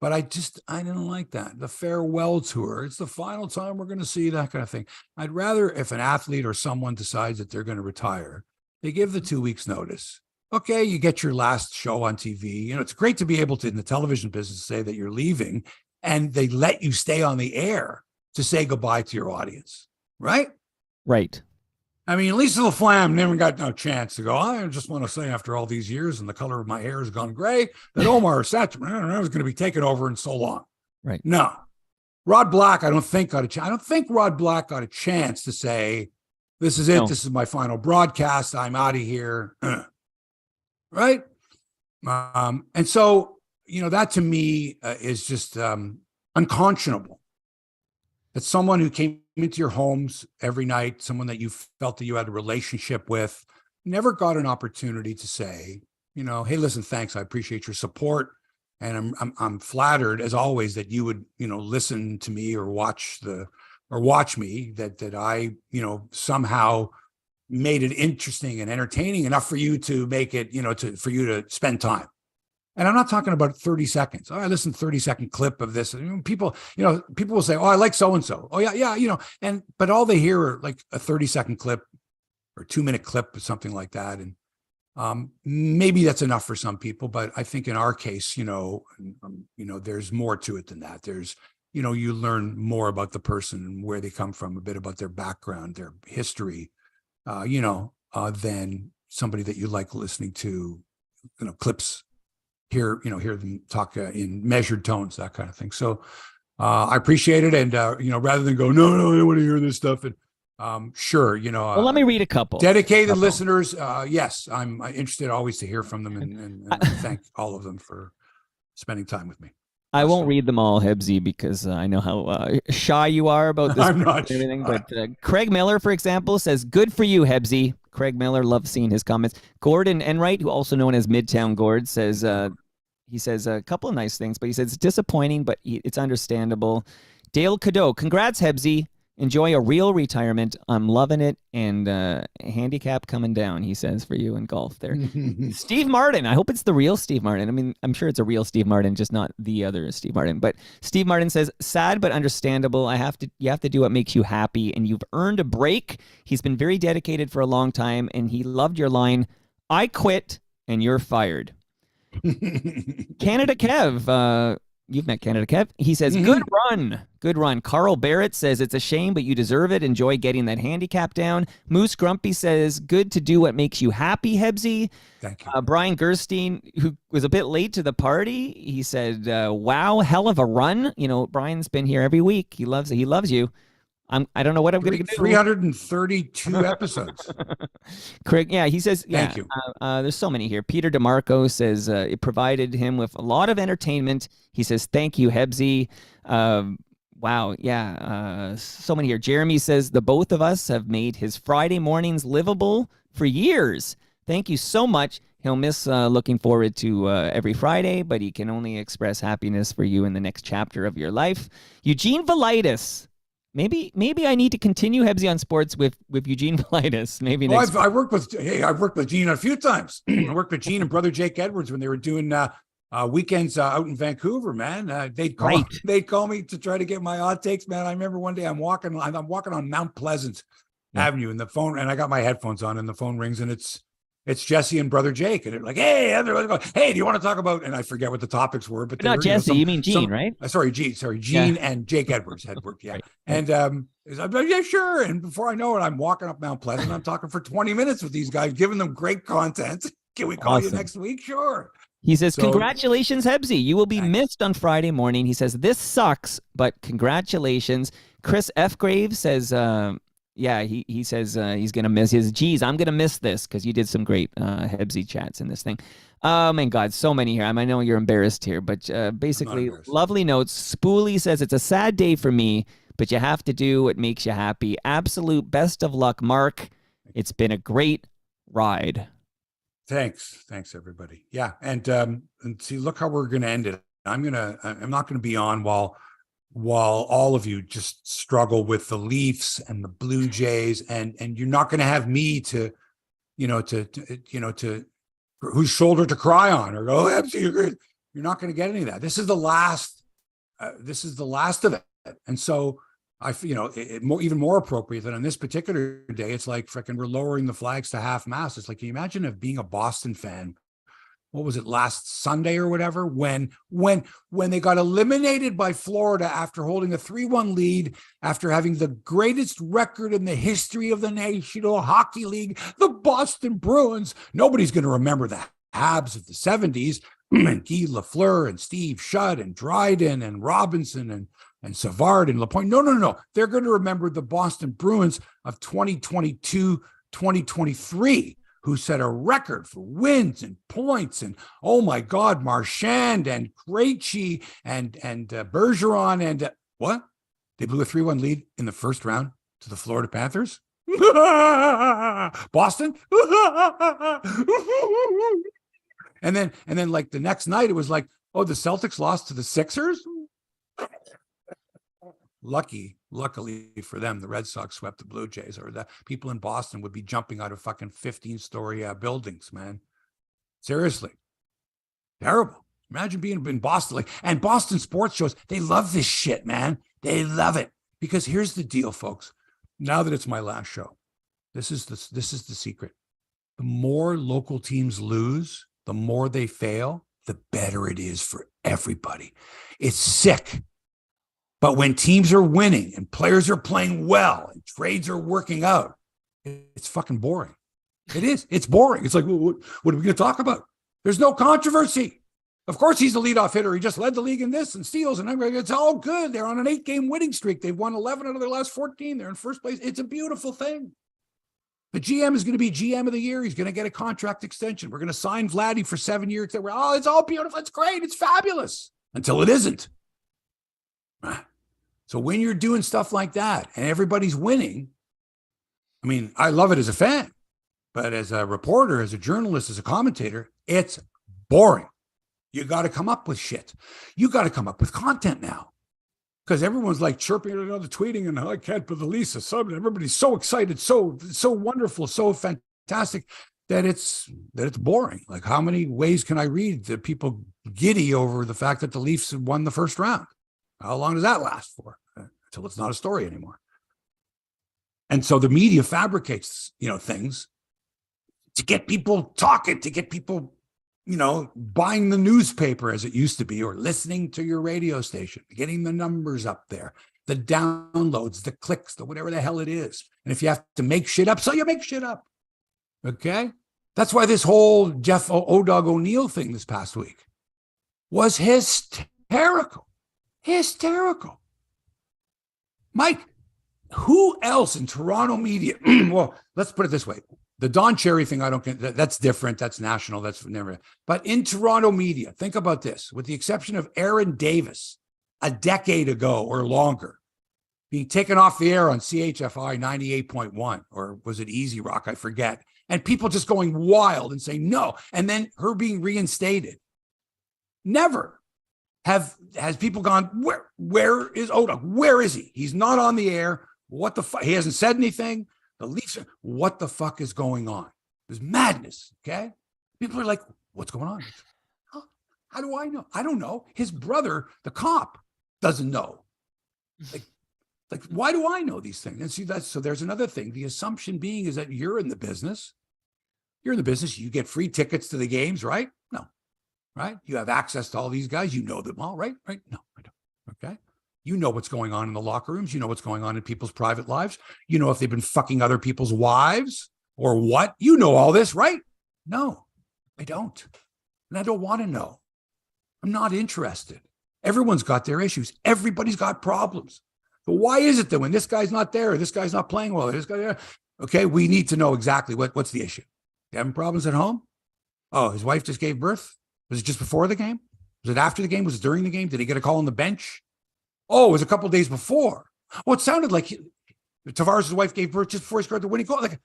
But I didn't like that. The farewell tour, it's the final time we're going to see that kind of thing. I'd rather, if an athlete or someone decides that they're going to retire, they give the 2 weeks notice. Okay, you get your last show on TV. It's great to be able to, in the television business, say that you're leaving, and they let you stay on the air to say goodbye to your audience, right? Right. I mean, Lisa LaFlamme never got no chance to go, I just want to say, after all these years and the color of my hair has gone gray, that Omar Satchman was going to be taken over in so long. Right. No. Rod Black, I don't think Rod Black got a chance to say, this is it. No. This is my final broadcast. I'm out of here. Right. And so, that to me is just unconscionable. That someone who came into your homes every night, someone that you felt that you had a relationship with, never got an opportunity to say, hey, listen, thanks. I appreciate your support. And I'm flattered, as always, that you would, listen to me or watch me, that I, somehow made it interesting and entertaining enough for you to make it, for you to spend time. And I'm not talking about 30 seconds. I listened to 30-second clip of this. People will say, oh, I like so-and-so. Oh, yeah. But all they hear are like a 30-second clip or 2-minute clip or something like that. And maybe that's enough for some people. But I think in our case, there's more to it than that. There's, you learn more about the person and where they come from, a bit about their background, their history, than somebody that you like listening to, clips. Hear them talk in measured tones, that kind of thing. So I appreciate it. And, rather than go, no, I don't want to hear this stuff. And sure, well, let me read a couple. Dedicated listeners. Yes, I'm interested always to hear from them and thank all of them for spending time with me. I won't read them all, Hebsy, because I know how shy you are about this. I'm not everything. But Craig Miller, for example, says, good for you, Hebsy. Craig Miller, love seeing his comments. Gordon Enright, who also known as Midtown Gord, says, he says a couple of nice things, but he says it's disappointing, but it's understandable. Dale Cadeau, congrats, Hebsy. Enjoy a real retirement. I'm loving it. And handicap coming down, he says, for you in golf there. Steve Martin. I hope it's the real Steve Martin. I mean, I'm sure it's a real Steve Martin, just not the other Steve Martin. But Steve Martin says, sad but understandable. You have to do what makes you happy, and you've earned a break. He's been very dedicated for a long time, and he loved your line, I quit and you're fired. Canada Kev, you've met Canada Kev. He says, good run. Carl Barrett says, it's a shame, but you deserve it. Enjoy getting that handicap down. Moose Grumpy says, good to do what makes you happy, Hebsy. Thank you. Brian Gerstein, who was a bit late to the party, he said, wow, hell of a run. Brian's been here every week. He loves you. I don't know what I'm going to do. 332 episodes. Craig, yeah, he says, yeah. Thank you. There's so many here. Peter DeMarco says it provided him with a lot of entertainment. He says, thank you, Hebsy. Wow, yeah, so many here. Jeremy says, the both of us have made his Friday mornings livable for years. Thank you so much. He'll miss looking forward to every Friday, but he can only express happiness for you in the next chapter of your life. Eugene Velitis. Maybe I need to continue Hebsy on Sports with Eugene Velitis. Maybe next. I've worked with Gene a few times. I worked with Gene and brother Jake Edwards when they were doing weekends out in Vancouver. Man, they'd call me to try to get my odd takes. Man, I remember one day I'm walking on Mount Pleasant Avenue, and the phone, and I got my headphones on, and the phone rings, and it's Jesse and brother Jake, and they're like, hey, do you want to talk about? And I forget what the topics were, but not Jesse. You mean Gene, right? Sorry, Gene and Jake Edwards had worked, yeah. Right. And I'm like, yeah, sure. And before I know it, I'm walking up Mount Pleasant. I'm talking for 20 minutes with these guys, giving them great content. Can we call you Awesome. next week? Sure. He says, So- congratulations, Hebsy. You will be Thanks. missed on Friday morning. He says, this sucks, but congratulations. Chris F. Graves says, he says he's going to miss his. Geez, I'm going to miss this because you did some great Hebsy chats in this thing. Oh, my God, so many here. I know you're embarrassed here, but basically, lovely notes. Spoolie says, it's a sad day for me, but you have to do what makes you happy. Absolute best of luck, Mark. It's been a great ride. Thanks, everybody. Yeah, and see, look how we're going to end it. I'm not going to be on while all of you just struggle with the Leafs and the Blue Jays, and you're not going to have me to whose shoulder to cry on or go. You're not going to get any of that. This is the last. This is the last of it, and so. Even more appropriate than on this particular day, it's like freaking we're lowering the flags to half mast. It's like, can you imagine if being a Boston fan, what was it, last Sunday or whatever, when they got eliminated by Florida after holding a 3-1 lead, after having the greatest record in the history of the National Hockey League, the Boston Bruins. Nobody's going to remember the Habs of the 70s, and Guy Lafleur and Steve Shutt and Dryden and Robinson and Savard and Lapointe. No. They're going to remember the Boston Bruins of 2022, 2023, who set a record for wins and points. And, oh, my God, Marchand and Krejci and Bergeron and what? They blew a 3-1 lead in the first round to the Florida Panthers? Boston? And then like the next night, it was like, oh, the Celtics lost to the Sixers? Luckily for them, the Red Sox swept the Blue Jays, or the people in Boston would be jumping out of fucking 15-story buildings, man. Seriously. Terrible. Imagine being in Boston. And Boston sports shows, they love this shit, man. They love it. Because here's the deal, folks. Now that it's my last show, this is the secret. The more local teams lose, the more they fail, the better it is for everybody. It's sick. But when teams are winning and players are playing well and trades are working out, it's fucking boring. It is. It's boring. It's like, what are we going to talk about? There's no controversy. Of course, he's the leadoff hitter. He just led the league in this and steals, and it's all good. They're on an 8-game winning streak. They've won 11 out of their last 14. They're in first place. It's a beautiful thing. The GM is going to be GM of the year. He's going to get a contract extension. We're going to sign Vladdy for 7 years. Oh, it's all beautiful. It's great. It's fabulous. Until it isn't. So when you're doing stuff like that and everybody's winning, I mean, I love it as a fan, but as a reporter, as a journalist, as a commentator, it's boring. You got to come up with shit. You got to come up with content now. Because everyone's like chirping at another, tweeting, and I can't believe this. Everybody's so excited, so wonderful, so fantastic that it's boring. Like, how many ways can I read the people giddy over the fact that the Leafs won the first round? How long does that last for? Until it's not a story anymore. And so the media fabricates, things to get people talking, to get people, buying the newspaper as it used to be, or listening to your radio station, getting the numbers up there, the downloads, the clicks, the whatever the hell it is. And if you have to make shit up, so you make shit up. Okay? That's why this whole Jeff O-Dog O'Neill thing this past week was hysterical. Hysterical. Mike, who else in Toronto media? Well, let's put it this way. The Don Cherry thing, I don't get. That's different. That's national. That's never. But in Toronto media, think about this. With the exception of Aaron Davis, a decade ago or longer, being taken off the air on CHFI 98.1, or was it Easy Rock? I forget. And people just going wild and saying no. And then her being reinstated. Never has people gone, where is O-Dog? Where is he? He's not on the air. What the fuck? He hasn't said anything. The Leafs, what the fuck is going on? There's madness, okay? People are like, what's going on? How do I know? I don't know. His brother, the cop, doesn't know. Like, why do I know these things? And see, so there's another thing. The assumption being is that you're in the business. You're in the business. You get free tickets to the games, right? No, right? You have access to all these guys. You know them all, right? Right? No, I don't. Okay. You know what's going on in the locker rooms. You know what's going on in people's private lives. You know if they've been fucking other people's wives or what. You know all this, right? No. I don't. And I don't want to know. I'm not interested. Everyone's got their issues. Everybody's got problems. But why is it that when this guy's not there, or this guy's not playing well, or this guy, okay, we need to know exactly what's the issue. You having problems at home? Oh, his wife just gave birth? Was it just before the game? Was it after the game? Was it during the game? Did he get a call on the bench? Oh, it was a couple of days before. Oh, it sounded like Tavares' wife gave birth just before he scored the winning goal. Like,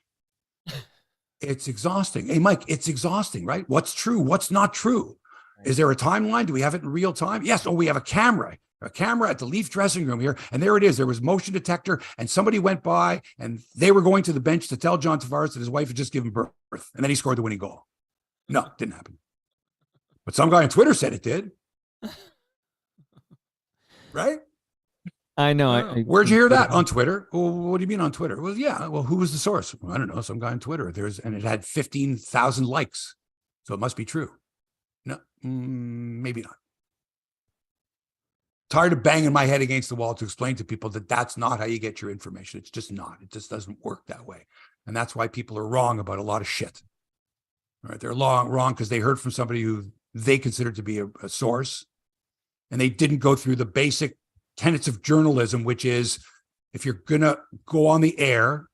it's exhausting. Hey, Mike, it's exhausting, right? What's true? What's not true? Is there a timeline? Do we have it in real time? Yes. Oh, we have a camera at the Leaf dressing room here. And there it is. There was motion detector and somebody went by and they were going to the bench to tell John Tavares that his wife had just given birth. And then he scored the winning goal. No, it didn't happen. But some guy on Twitter said it did. Right? I know. Where'd you hear that? On Twitter? Well, what do you mean on Twitter? Well, yeah. Well, who was the source? Well, I don't know. Some guy on Twitter. And it had 15,000 likes. So it must be true. No, maybe not. Tired of banging my head against the wall to explain to people that that's not how you get your information. It's just not. It just doesn't work that way. And that's why people are wrong about a lot of shit. All right, they're wrong because they heard from somebody who they considered to be a source, and they didn't go through the basic tenets of journalism, which is if you're going to go on the air,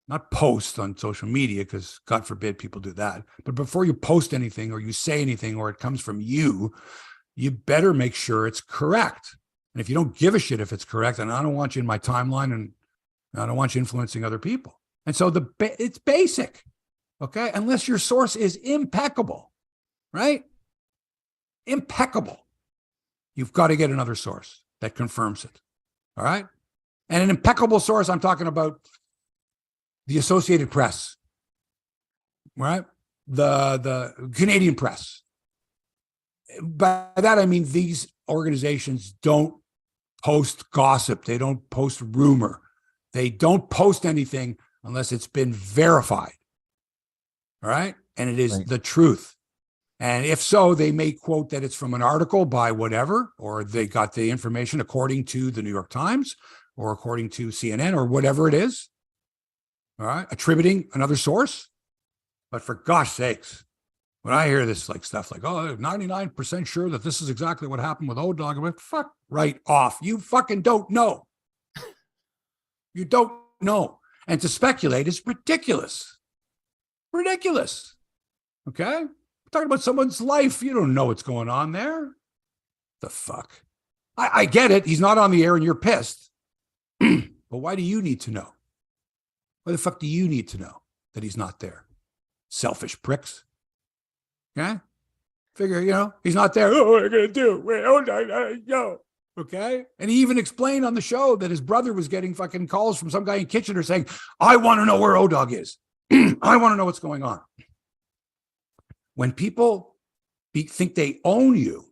not post on social media, because God forbid people do that. But before you post anything or you say anything or it comes from you, you better make sure it's correct. And if you don't give a shit if it's correct, then I don't want you in my timeline and I don't want you influencing other people. And so it's basic, okay? Unless your source is impeccable, right? Impeccable. You've got to get another source that confirms it, all right? And an impeccable source, I'm talking about the Associated Press, right? The Canadian Press. By that, I mean these organizations don't post gossip. They don't post rumor. They don't post anything unless it's been verified, all right? And it is the truth. And if so, they may quote that it's from an article by whatever, or they got the information according to the New York Times or according to CNN or whatever it is. All right, attributing another source. But for gosh sakes, when I hear this like stuff like, oh, 99% sure that this is exactly what happened with O-Dog, I'm like, fuck right off. You fucking don't know. You don't know. And to speculate is ridiculous. Ridiculous. Okay? We're talking about someone's life. You don't know what's going on there. The fuck? I get it. He's not on the air and you're pissed. But why do you need to know? Why the fuck do you need to know that he's not there? Selfish pricks. Okay? Figure, he's not there. Oh, what are you going to do? Wait, no. Okay? And he even explained on the show that his brother was getting fucking calls from some guy in Kitchener saying, I want to know where O-Dog is. I want to know what's going on. When people think they own you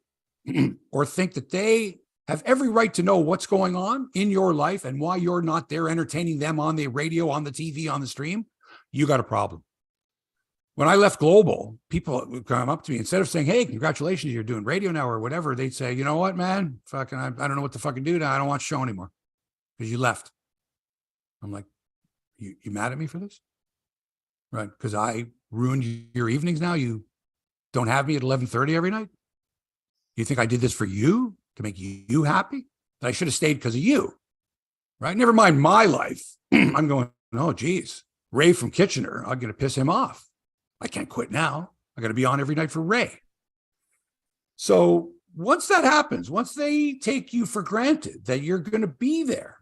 or think that they have every right to know what's going on in your life and why you're not there entertaining them on the radio, on the TV, on the stream, you got a problem. When I left Global, people would come up to me, instead of saying, hey, congratulations, you're doing radio now or whatever, they'd say, you know what, man, fucking, I don't know what to fucking do now. I don't watch the show anymore because you left. I'm like, you mad at me for this? Right, because I ruined your evenings now? You don't have me at 11:30 every night? You think I did this for you? To make you happy? That I should have stayed because of you, right? Never mind my life. I'm going, oh, geez, Ray from Kitchener, I'm going to piss him off. I can't quit now. I got to be on every night for Ray. So once that happens, once they take you for granted that you're going to be there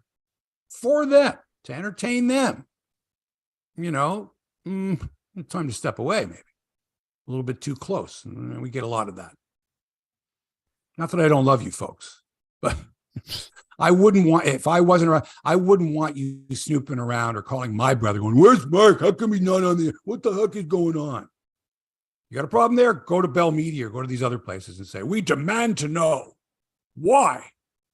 for them, to entertain them, time to step away, maybe. A little bit too close. And we get a lot of that. Not that I don't love you folks, but I wouldn't want, if I wasn't around, I wouldn't want you snooping around or calling my brother going, where's Mark? How come he's not on the, what the heck is going on? You got a problem there? Go to Bell Media or go to these other places and say, we demand to know why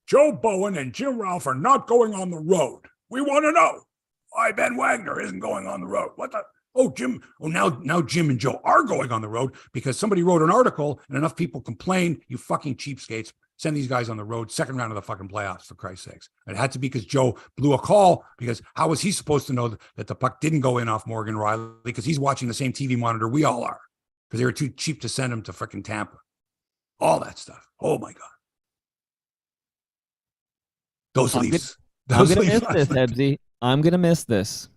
Joe Bowen and Jim Ralph are not going on the road. We want to know why Ben Wagner isn't going on the road. What the? Oh, Jim. Oh, now Jim and Joe are going on the road because somebody wrote an article and enough people complained. You fucking cheapskates. Send these guys on the road, second round of the fucking playoffs, for Christ's sakes. It had to be because Joe blew a call, because how was he supposed to know that the puck didn't go in off Morgan Riley? Because he's watching the same TV monitor we all are. because they were too cheap to send him to freaking Tampa. All that stuff. Oh my God. Those Leafs. I'm going to miss this, Hebsy. I'm going to miss this.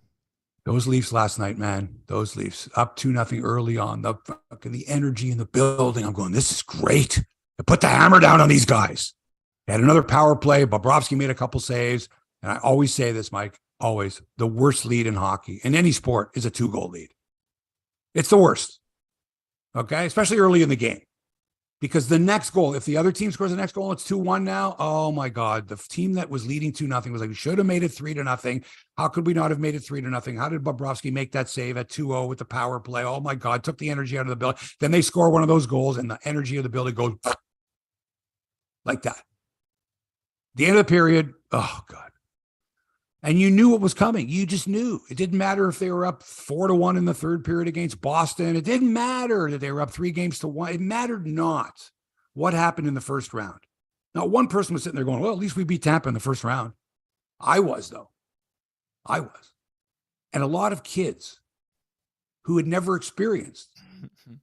Those Leafs last night, man. Those Leafs up 2-0 early on. The energy in the building. I'm going, this is great. They put the hammer down on these guys. They had another power play. Bobrovsky made a couple saves. And I always say this, Mike, always, the worst lead in hockey, in any sport, is a 2-goal lead. It's the worst. Okay? Especially early in the game. Because the next goal, if the other team scores the next goal, it's 2-1 now. Oh my God. The team that was leading 2-0 was like, we should have made it 3-0. How could we not have made it 3-0? How did Bobrovsky make that save at 2-0 with the power play? Oh my God. Took the energy out of the building. Then they score one of those goals and the energy of the building goes like that. The end of the period, oh God. And you knew what was coming. You just knew. It didn't matter if they were up 4-1 in the third period against Boston. It didn't matter that they were up 3-1. It mattered not what happened in the first round. Not one person was sitting there going, well, at least we beat Tampa in the first round. I was, though. I was. And a lot of kids who had never experienced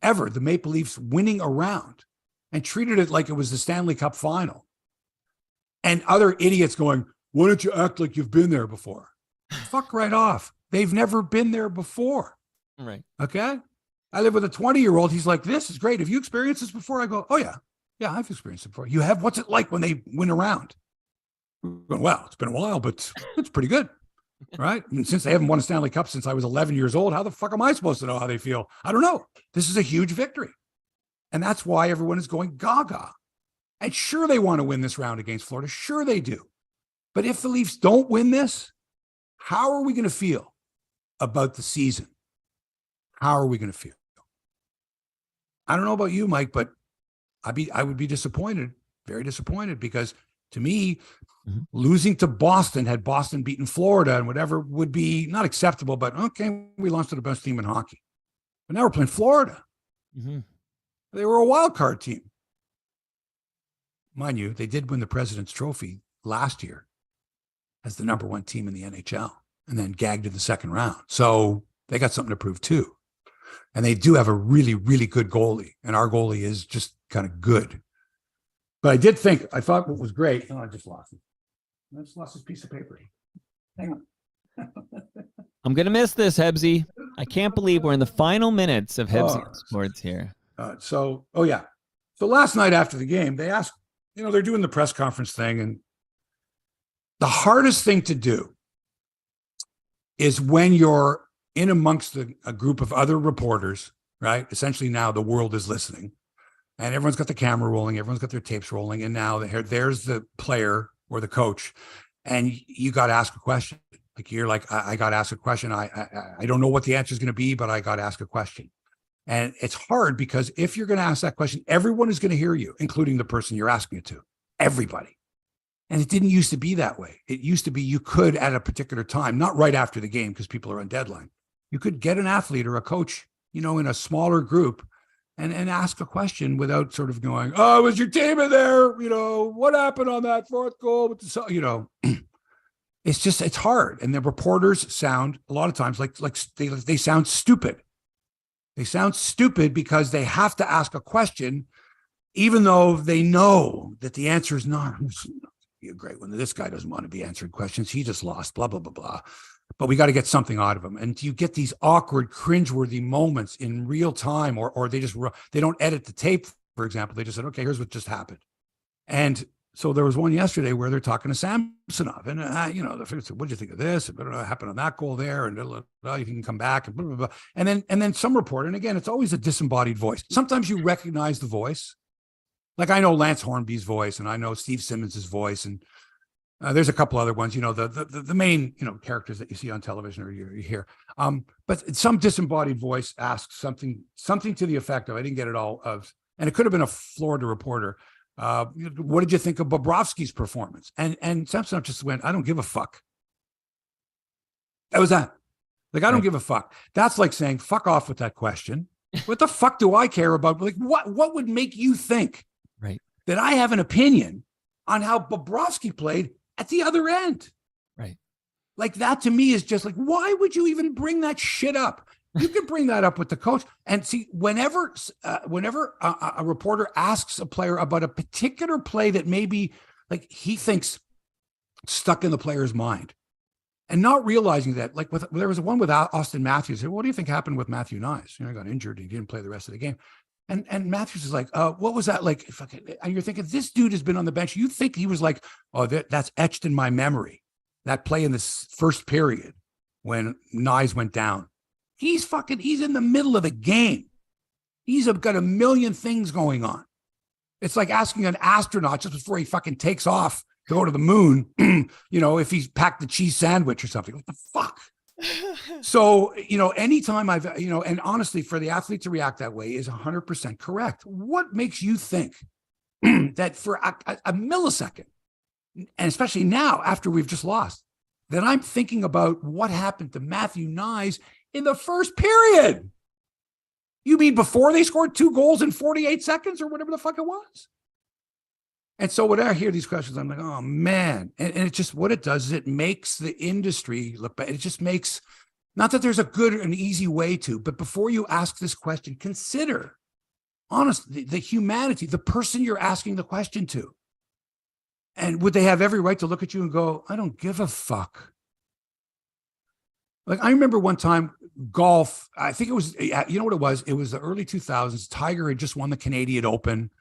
ever the Maple Leafs winning a round and treated it like it was the Stanley Cup final. And other idiots going, why don't you act like you've been there before? Fuck right off. They've never been there before. Right. Okay? I live with a 20-year-old. He's like, this is great. Have you experienced this before? I go, oh, yeah. Yeah, I've experienced it before. You have? What's it like when they win a round? Well, it's been a while, but it's pretty good. Right? And since they haven't won a Stanley Cup since I was 11 years old, how the fuck am I supposed to know how they feel? I don't know. This is a huge victory. And that's why everyone is going gaga. And sure, they want to win this round against Florida. Sure, they do. But if the Leafs don't win this, how are we going to feel about the season? How are we going to feel? I don't know about you, Mike, but I would be disappointed, very disappointed, because to me, losing to Boston, had Boston beaten Florida and whatever, would be not acceptable, but okay, we lost to the best team in hockey. But now we're playing Florida. Mm-hmm. They were a wild card team. Mind you, they did win the President's Trophy last year as the number one team in the NHL and then gagged in the second round. So they got something to prove too. And they do have a really, really good goalie. And our goalie is just kind of good. But I thought what was great. Oh, I just lost it. I just lost this piece of paper. Hang on. I'm going to miss this, Hebsy. I can't believe we're in the final minutes of Hebsy Sports here. So last night after the game, they asked, they're doing the press conference thing, and the hardest thing to do is when you're in amongst a group of other reporters, right? Essentially now the world is listening and everyone's got the camera rolling, everyone's got their tapes rolling. And now there's the player or the coach, and you got to ask a question. Like you're like, I got to ask a question. I don't know what the answer is going to be, but I got to ask a question. And it's hard because if you're going to ask that question, everyone is going to hear you, including the person you're asking it to. Everybody. And it didn't used to be that way. It used to be you could, at a particular time, not right after the game because people are on deadline, you could get an athlete or a coach, in a smaller group and ask a question without sort of going, oh, was your team in there? What happened on that fourth goal? It's hard. And the reporters sound a lot of times like they sound stupid. They sound stupid because they have to ask a question, even though they know that the answer is not be a great one. This guy doesn't want to be answering questions. He just lost, blah, blah, blah, blah. But we got to get something out of him. And you get these awkward, cringeworthy moments in real time, or they don't edit the tape, for example. They just said, okay, here's what just happened. And so there was one yesterday where they're talking to Samsonov, and what do you think of this? What happened on that goal there? And you can come back and blah, blah, blah. And then some reporter, and again, it's always a disembodied voice. Sometimes you recognize the voice. Like I know Lance Hornby's voice, and I know Steve Simmons's voice, and there's a couple other ones. The main characters that you see on television or you hear. But some disembodied voice asks something to the effect of, I didn't get it all of, and it could have been a Florida reporter. What did you think of Bobrovsky's performance? And Samsonov just went, I don't give a fuck. That was that. Like, I don't give a fuck. That's like saying, fuck off with that question. What the fuck do I care about? Like, what would make you think that I have an opinion on how Bobrovsky played at the other end? Right. Like, that to me is just like, why would you even bring that shit up? You can bring that up with the coach. And see, whenever a reporter asks a player about a particular play that maybe like he thinks stuck in the player's mind, and not realizing that, like there was one with Austin Matthews. What do you think happened with Matthew Nyes? He got injured. He didn't play the rest of the game. And Matthews is like, what was that like? And you're thinking, this dude has been on the bench. You think he was like, oh, that's etched in my memory. That play in this first period when Nyes went down. He's in the middle of the game. He's got a million things going on. It's like asking an astronaut just before he fucking takes off to go to the moon, if he's packed the cheese sandwich or something. What the fuck? So, anytime and honestly, for the athlete to react that way is 100% correct. What makes you think that for a millisecond, and especially now after we've just lost, that I'm thinking about what happened to Matthew Nyes in the first period? You mean before they scored 2 goals in 48 seconds or whatever the fuck it was? And so when I hear these questions, I'm like, oh, man. And it just, what it does is it makes the industry look bad. It just makes, not that there's a good and easy way to, but before you ask this question, consider, honestly, the humanity, the person you're asking the question to. And would they have every right to look at you and go, I don't give a fuck? Like, I remember one time golf, I think it was, you know what it was? It was the early 2000s. Tiger had just won the Canadian Open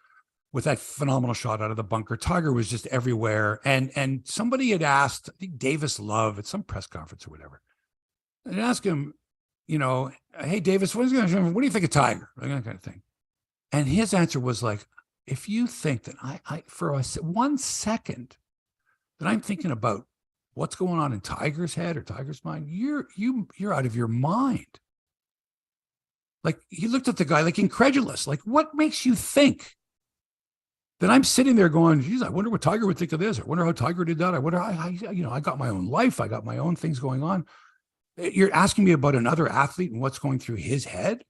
with that phenomenal shot out of the bunker. Tiger was just everywhere. And somebody had asked, I think Davis Love at some press conference or whatever, and asked him, hey, Davis, what do you think of Tiger? Like that kind of thing. And his answer was like, if you think that I for 1 second that I'm thinking about what's going on in Tiger's head or Tiger's mind, you're out of your mind. Like, he looked at the guy like incredulous. Like, what makes you think that I'm sitting there going, geez, I wonder what Tiger would think of this. I wonder how Tiger did that. I wonder how, I got my own life. I got my own things going on. You're asking me about another athlete and what's going through his head?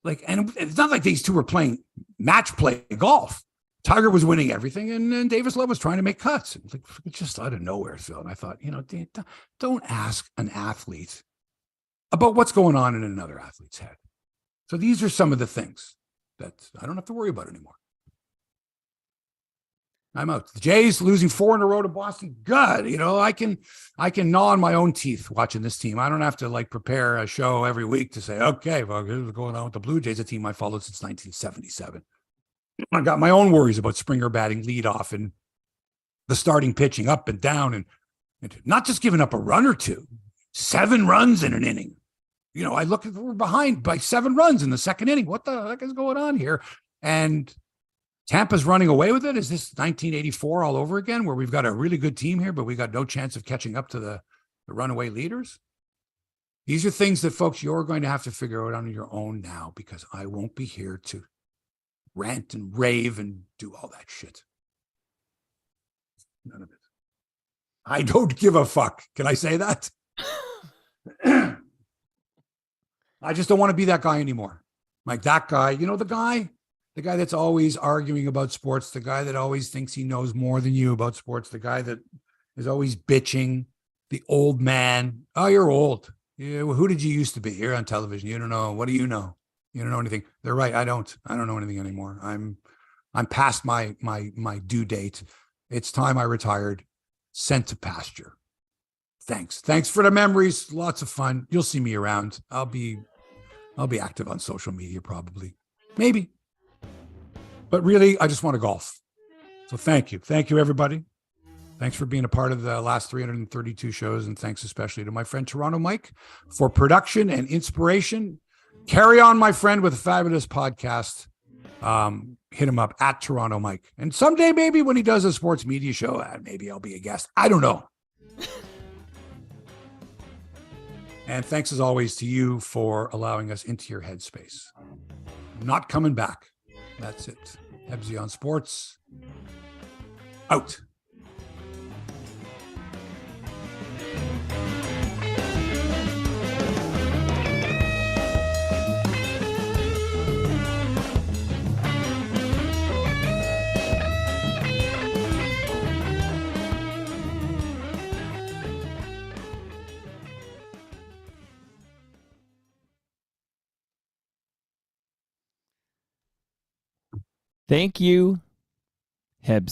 Like, and it's not like these two were playing match play golf. Tiger was winning everything, and Davis Love was trying to make cuts. It was like, just out of nowhere, Phil. And I thought, don't ask an athlete about what's going on in another athlete's head. So these are some of the things that I don't have to worry about anymore. I'm out. The Jays losing 4 in a row to Boston. God, I can gnaw on my own teeth watching this team. I don't have to prepare a show every week to say, okay, well, here's what's going on with the Blue Jays, a team I followed since 1977. I got my own worries about Springer batting leadoff and the starting pitching up and down and not just giving up a run or two, 7 runs in an inning. I look at, we're behind by 7 runs in the second inning. What the heck is going on here? And Tampa's running away with it. Is this 1984 all over again, where we've got a really good team here, but we got no chance of catching up to the runaway leaders? These are things that, folks, you're going to have to figure out on your own now, because I won't be here to rant and rave and do all that shit. None of it. I don't give a fuck. Can I say that? I just don't want to be that guy anymore. Like that guy, the guy that's always arguing about sports, the guy that always thinks he knows more than you about sports, the guy that is always bitching, the old man. Oh, you're old. Yeah, well, who did you used to be? You're on television. You don't know. What do you know? You don't know anything. They're right. I don't know anything anymore. I'm past my due date. It's time I retired, sent to pasture. Thanks for the memories. Lots of fun. You'll see me around. I'll be active on social media, probably, maybe. But really, I just want to golf. So thank you. Thank you, everybody. Thanks for being a part of the last 332 shows. And thanks especially to my friend Toronto Mike for production and inspiration. Carry on, my friend, with a fabulous podcast. Hit him up at Toronto Mike. And someday, maybe when he does a sports media show, maybe I'll be a guest. I don't know. And thanks as always to you for allowing us into your headspace. I'm not coming back. That's it. Hebsy on Sports. Out. Thank you, Hebs.